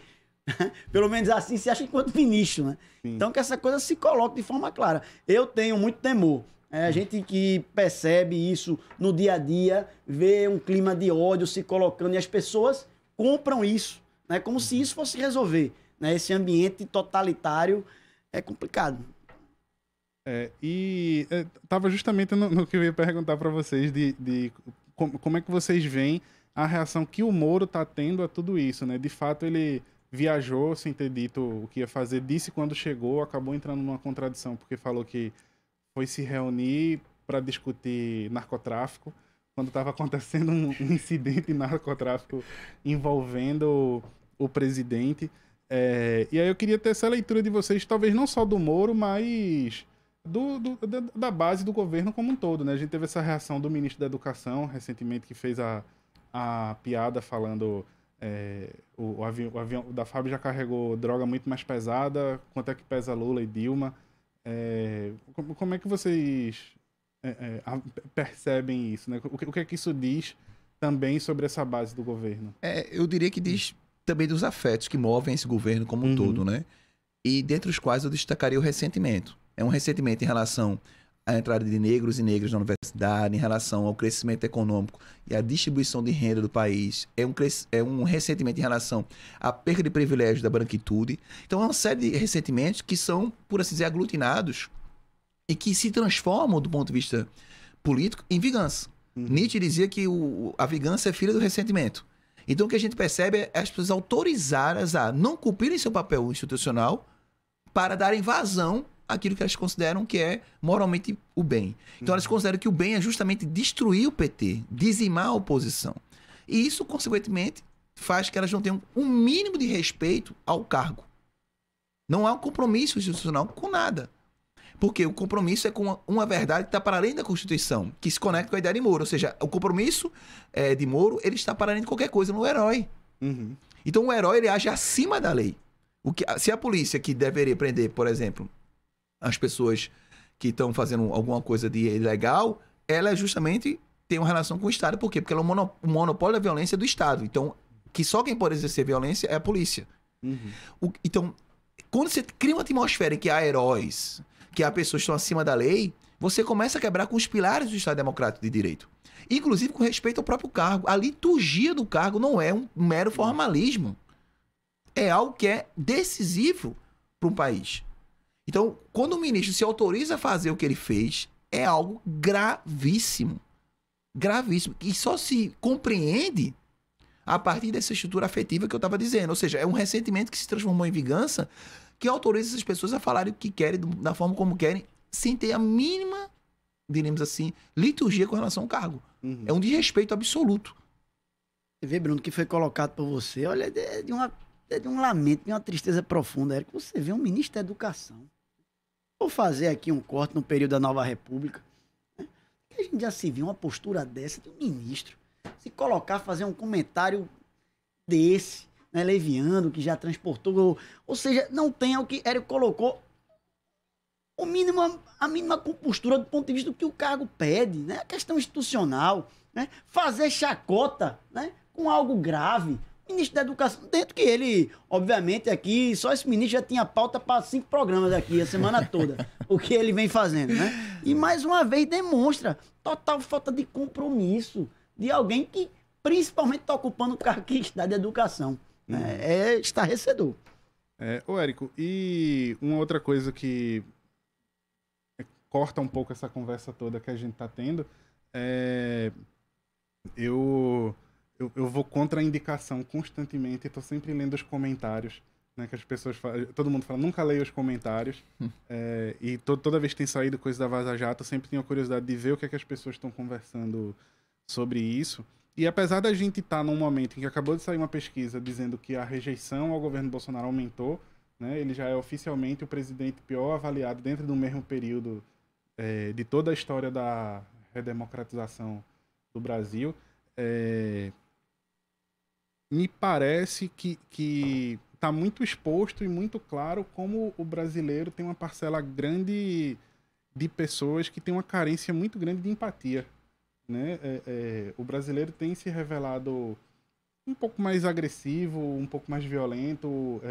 Pelo menos assim se acha enquanto ministro. Né? Então que essa coisa se coloque de forma clara. Eu tenho muito temor. A gente que percebe isso no dia a dia, vê um clima de ódio se colocando e as pessoas compram isso, né? Como se isso fosse resolver. Né? Esse ambiente totalitário é complicado. Estava justamente no que eu ia perguntar para vocês de como é que vocês veem a reação que o Moro está tendo a tudo isso, né? De fato, ele viajou sem ter dito o que ia fazer, disse quando chegou, acabou entrando numa contradição, porque falou que foi se reunir para discutir narcotráfico, quando estava acontecendo um incidente de narcotráfico envolvendo o presidente. E aí eu queria ter essa leitura de vocês, talvez não só do Moro, mas da base do governo como um todo. Né? A gente teve essa reação do ministro da Educação, recentemente, que fez a piada falando... o avião da FAB já carregou droga muito mais pesada, quanto é que pesa Lula e Dilma. Como é que vocês percebem isso? Né? O que é que isso diz também sobre essa base do governo? Eu diria que diz também dos afetos que movem esse governo como um todo, né? E dentre os quais eu destacaria o ressentimento. É um ressentimento em relação à entrada de negros e negras na universidade, em relação ao crescimento econômico e à distribuição de renda do país. É um ressentimento em relação à perda de privilégios da branquitude. Então é uma série de ressentimentos que são, por assim dizer, aglutinados e que se transformam, do ponto de vista político, em vingança. Nietzsche dizia que a vingança é filha do ressentimento. Então o que a gente percebe é as pessoas autorizadas a não cumprirem seu papel institucional para darem vazão àquilo que elas consideram que é moralmente o bem. Então elas consideram que o bem é justamente destruir o PT, dizimar a oposição. E isso, consequentemente, faz que elas não tenham um mínimo de respeito ao cargo. Não há um compromisso institucional com nada. Porque o compromisso é com uma verdade que está para além da Constituição, que se conecta com a ideia de Moro. Ou seja, o compromisso de Moro, ele está para além de qualquer coisa, no herói. Então o herói, ele age acima da lei. Se a polícia, que deveria prender, por exemplo, as pessoas que estão fazendo alguma coisa de ilegal, ela justamente tem uma relação com o Estado. Por quê? Porque ela é o monopólio da violência do Estado. Então, que só quem pode exercer violência é a polícia. Então, quando você cria uma atmosfera em que há heróis, que há pessoas que estão acima da lei, você começa a quebrar com os pilares do Estado Democrático de Direito. Inclusive com respeito ao próprio cargo. A liturgia do cargo não é um mero formalismo. É algo que é decisivo para um país. Então, quando o ministro se autoriza a fazer o que ele fez, é algo gravíssimo. Gravíssimo. E só se compreende a partir dessa estrutura afetiva que eu estava dizendo. Ou seja, é um ressentimento que se transformou em vingança, que autoriza essas pessoas a falarem o que querem, da forma como querem, sem ter a mínima diríamos assim, liturgia com relação ao cargo. É um desrespeito absoluto. Você vê, Bruno, que foi colocado por você, olha, é de um lamento, de uma tristeza profunda, Érico. Você vê um ministro da Educação. Vou fazer aqui um corte no período da Nova República. Né? A gente já se viu uma postura dessa de um ministro. Se colocar, fazer um comentário desse, né, leviano, que já transportou. Ou seja, não tem o que Érico colocou. A mínima compostura do ponto de vista do que o cargo pede, né? A questão institucional, né? Fazer chacota, né? Com algo grave. Ministro da Educação, dentro que ele, obviamente, aqui, só esse ministro já tinha pauta para 5 programas aqui, a semana toda, o que ele vem fazendo, né? E mais uma vez demonstra total falta de compromisso de alguém que principalmente está ocupando o cargo que está de educação. Né? É estarrecedor. Ô, Érico, e uma outra coisa que corta um pouco essa conversa toda que a gente está tendo, eu vou contra a indicação constantemente, estou sempre lendo os comentários, né, que as pessoas falam, todo mundo fala, nunca leio os comentários, e toda vez que tem saído coisa da Vaza Jato, eu sempre tenho a curiosidade de ver o que é que as pessoas estão conversando sobre isso. E apesar da gente estar num momento em que acabou de sair uma pesquisa dizendo que a rejeição ao governo Bolsonaro aumentou, né, ele já é oficialmente o presidente pior avaliado dentro do mesmo período de toda a história da redemocratização do Brasil, me parece que está muito exposto e muito claro como o brasileiro tem uma parcela grande de pessoas que tem uma carência muito grande de empatia. Né? O brasileiro tem se revelado um pouco mais agressivo, um pouco mais violento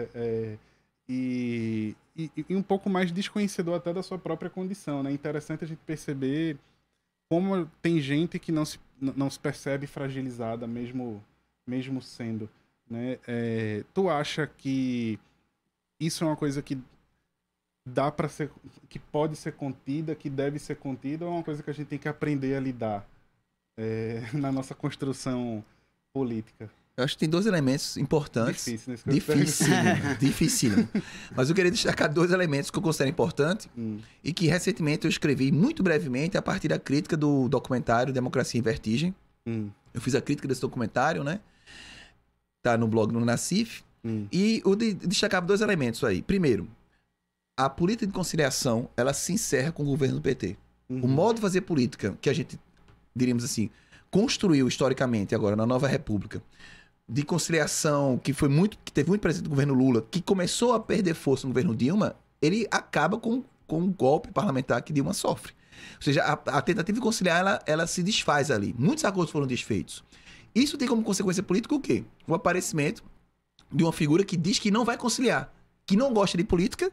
e um pouco mais desconhecedor até da sua própria condição. Né? É interessante a gente perceber como tem gente que não se percebe fragilizada, mesmo sendo. Né? Tu acha que isso é uma coisa que dá para ser, que pode ser contida, que deve ser contida, ou é uma coisa que a gente tem que aprender a lidar na nossa construção política? Eu acho que tem 2 elementos importantes. Difícil. Mas eu queria destacar 2 elementos que eu considero importantes e que recentemente eu escrevi muito brevemente a partir da crítica do documentário Democracia em Vertigem. Eu fiz a crítica desse documentário, né? Tá no blog no Nacif. E eu destacava 2 elementos aí. Primeiro, a política de conciliação, ela se encerra com o governo do PT. O modo de fazer política que a gente, diríamos assim, construiu historicamente agora na Nova República, de conciliação, que teve muito presente no governo Lula, que começou a perder força no governo Dilma, ele acaba com um golpe parlamentar que Dilma sofre. Ou seja, a tentativa de conciliar, ela se desfaz ali. Muitos acordos foram desfeitos. Isso tem como consequência política o quê? O aparecimento de uma figura que diz que não vai conciliar, que não gosta de política,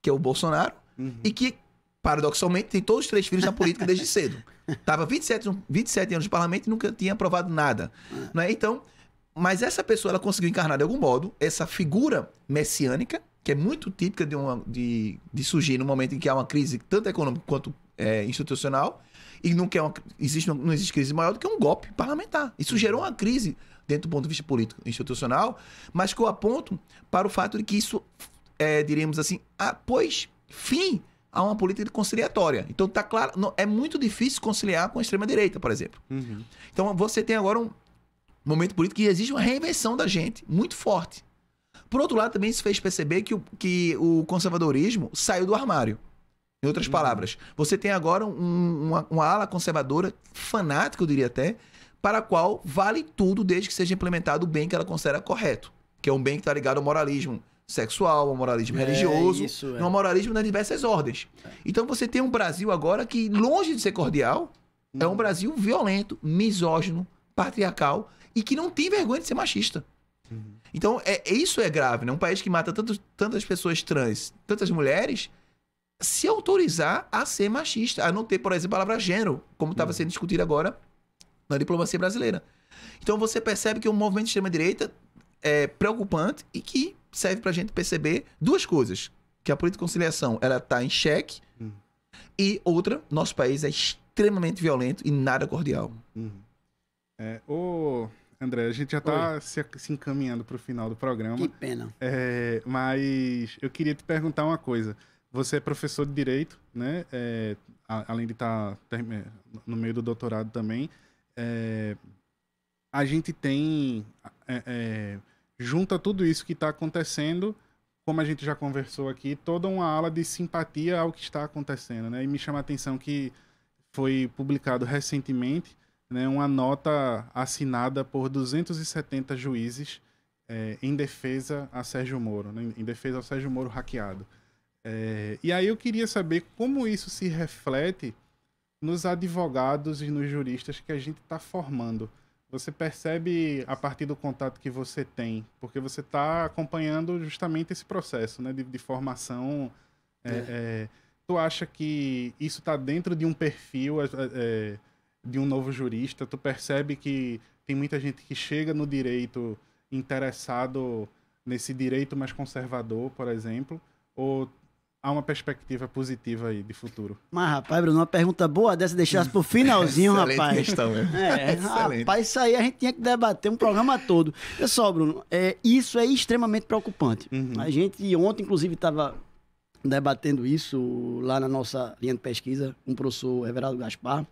que é o Bolsonaro, e que, paradoxalmente, tem todos os 3 filhos na política desde cedo. Estava 27 anos de parlamento e nunca tinha aprovado nada. Não é? Então, mas essa pessoa, ela conseguiu encarnar de algum modo essa figura messiânica, que é muito típica de surgir no momento em que há uma crise tanto econômica quanto institucional, e não existe crise maior do que um golpe parlamentar. Isso gerou uma crise dentro do ponto de vista político institucional, mas que eu aponto para o fato de que isso, diríamos assim, pôs fim a uma política conciliatória. Então, tá claro, é muito difícil conciliar com a extrema-direita, por exemplo. Então, você tem agora um momento político que exige uma reinvenção da gente muito forte. Por outro lado, também se fez perceber que o conservadorismo saiu do armário. Em outras palavras, você tem agora uma ala conservadora, fanática, eu diria até, para a qual vale tudo desde que seja implementado o bem que ela considera correto, que é um bem que está ligado ao moralismo sexual, ao moralismo religioso, ao moralismo nas diversas ordens. Então você tem um Brasil agora que, longe de ser cordial, é um Brasil violento, misógino, patriarcal e que não tem vergonha de ser machista. Então, isso é grave, né? Um país que mata tantas pessoas trans, tantas mulheres, se autorizar a ser machista, a não ter, por exemplo, a palavra gênero, como estava sendo discutido agora na diplomacia brasileira. Então, você percebe que o movimento de extrema-direita é preocupante e que serve para a gente perceber 2 coisas. Que a política de conciliação está em xeque e outra, nosso país é extremamente violento e nada cordial. André, a gente já está se encaminhando para o final do programa. Que pena. Mas eu queria te perguntar uma coisa. você é professor de Direito, né? Além de estar no meio do doutorado também. A gente tem... junta tudo isso que está acontecendo, como a gente já conversou aqui, toda uma ala de simpatia ao que está acontecendo, né? E me chama a atenção que foi publicado recentemente, né, uma nota assinada por 270 juízes em defesa a Sérgio Moro, né? Em defesa ao Sérgio Moro hackeado. E aí eu queria saber como isso se reflete nos advogados e nos juristas que a gente está formando. Você percebe a partir do contato que você tem, porque você está acompanhando justamente esse processo, né, de formação. Tu acha que isso está dentro de um perfil de um novo jurista? Tu percebe que tem muita gente que chega no direito interessado nesse direito mais conservador, por exemplo, ou há uma perspectiva positiva aí de futuro? Mas, rapaz, Bruno, uma pergunta boa dessa deixasse pro finalzinho, Excelente rapaz. questão, Rapaz, isso aí a gente tinha que debater um programa todo. Pessoal, Bruno, isso é extremamente preocupante. A gente ontem, inclusive, estava debatendo isso lá na nossa linha de pesquisa com o professor Everaldo Gaspar,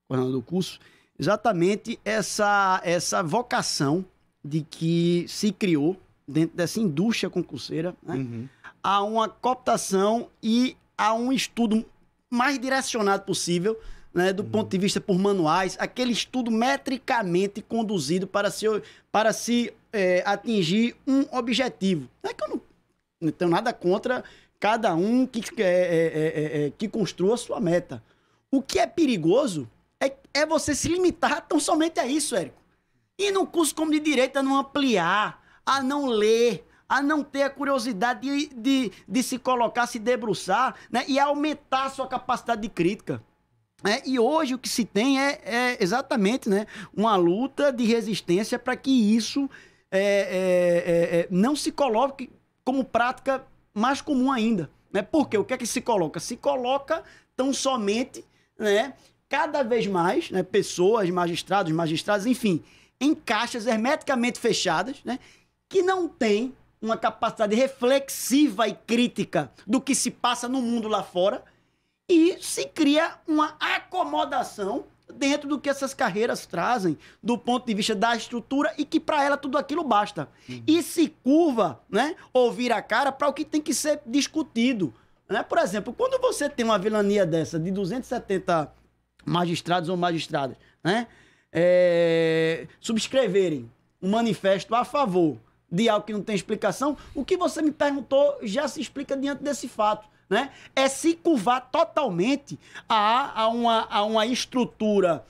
coordenador do curso, exatamente essa vocação de que se criou dentro dessa indústria concurseira, né? A uma cooptação e a um estudo mais direcionado possível, né, do ponto de vista por manuais, aquele estudo metricamente conduzido para se atingir um objetivo. Não é que eu não tenho nada contra cada um que construa a sua meta. O que é perigoso é você se limitar tão somente a isso, Érico. E num curso como de Direito, a não ampliar, a não ler, a não ter a curiosidade de se colocar, se debruçar, né, e aumentar a sua capacidade de crítica. E hoje o que se tem é exatamente, né, uma luta de resistência para que isso não se coloque como prática mais comum ainda. Né? Porque o que é que se coloca? Se coloca tão somente, né, cada vez mais, né, pessoas, magistradas, enfim, em caixas hermeticamente fechadas, né, que não têm uma capacidade reflexiva e crítica do que se passa no mundo lá fora, e se cria uma acomodação dentro do que essas carreiras trazem, do ponto de vista da estrutura, e que para ela tudo aquilo basta. E se curva, né, ou vira a cara para o que tem que ser discutido. Né? Por exemplo, quando você tem uma vilania dessa de 270 magistrados ou magistradas, né, subscreverem um manifesto a favor de algo que não tem explicação, o que você me perguntou já se explica diante desse fato, né? É se curvar totalmente a uma estrutura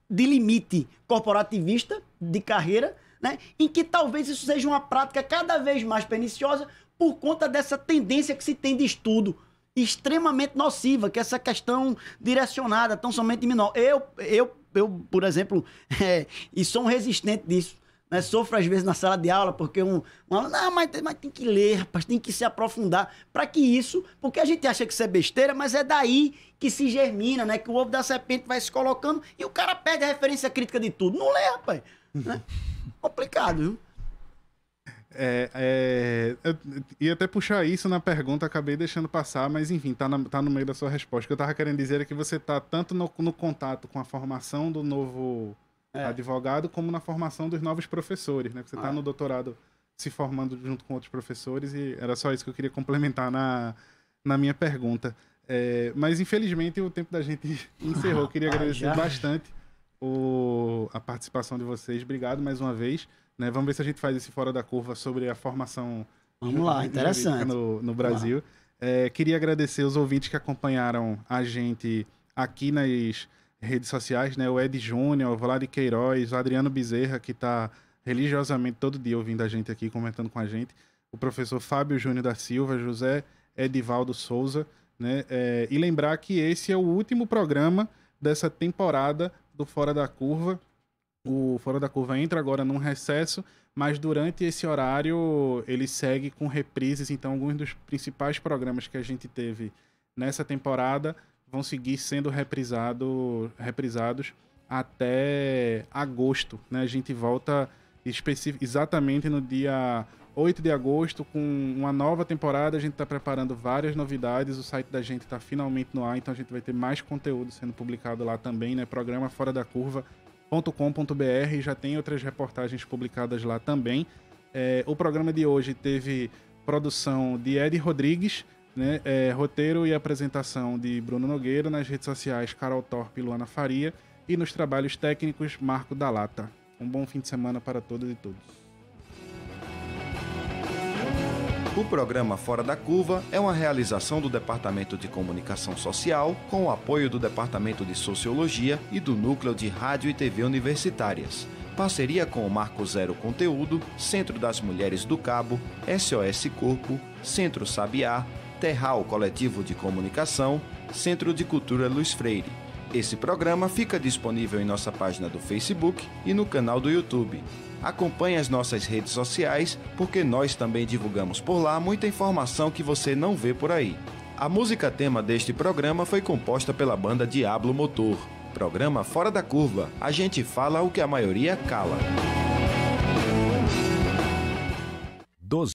de limite corporativista de carreira, né? Em que talvez isso seja uma prática cada vez mais perniciosa por conta dessa tendência que se tem de estudo extremamente nociva, que é essa questão direcionada, tão somente menor. Eu, por exemplo, e sou um resistente disso, né? Sofro às vezes na sala de aula, porque um aluno, não, mas tem que ler, rapaz, tem que se aprofundar, para que isso, porque a gente acha que isso é besteira, mas é daí que se germina, né? Que o ovo da serpente vai se colocando e o cara perde a referência crítica de tudo. Não lê, rapaz. Né? Complicado, viu? Eu ia até puxar isso na pergunta, acabei deixando passar, mas enfim, tá no meio da sua resposta. O que eu tava querendo dizer é que você tá tanto no contato com a formação do novo advogado, como na formação dos novos professores, né? Você tá no doutorado se formando junto com outros professores, e era só isso que eu queria complementar na minha pergunta. Mas infelizmente o tempo da gente encerrou. Eu queria agradecer bastante a participação de vocês. Obrigado mais uma vez. Né? Vamos ver se a gente faz esse Fora da Curva sobre a formação interessante no Brasil. Queria agradecer os ouvintes que acompanharam a gente aqui nas redes sociais, né? O Ed Júnior, o Vlad Queiroz, o Adriano Bezerra, que está religiosamente todo dia ouvindo a gente aqui, comentando com a gente, o professor Fábio Júnior da Silva, José Edivaldo Souza, né? E lembrar que esse é o último programa dessa temporada do Fora da Curva. O Fora da Curva entra agora num recesso, mas durante esse horário ele segue com reprises, então alguns dos principais programas que a gente teve nessa temporada vão seguir sendo reprisados até agosto, né? A gente volta exatamente no dia 8 de agosto, com uma nova temporada. A gente está preparando várias novidades. O site da gente está finalmente no ar, então a gente vai ter mais conteúdo sendo publicado lá também, né? Programa Fora da Curva.com.br. Já tem outras reportagens publicadas lá também. O programa de hoje teve produção de Ed Rodrigues, né? Roteiro e apresentação de Bruno Nogueira, nas redes sociais Carol Torpe e Luana Faria, e nos trabalhos técnicos Marco da Lata. Um bom fim de semana para todas e todos. O programa Fora da Curva é uma realização do Departamento de Comunicação Social, com o apoio do Departamento de Sociologia e do Núcleo de Rádio e TV Universitárias. Parceria com o Marco Zero Conteúdo, Centro das Mulheres do Cabo, SOS Corpo, Centro Sabiá, Terral Coletivo de Comunicação, Centro de Cultura Luiz Freire. Esse programa fica disponível em nossa página do Facebook e no canal do YouTube. Acompanhe as nossas redes sociais, porque nós também divulgamos por lá muita informação que você não vê por aí. A música tema deste programa foi composta pela banda Diablo Motor. Programa Fora da Curva. A gente fala o que a maioria cala.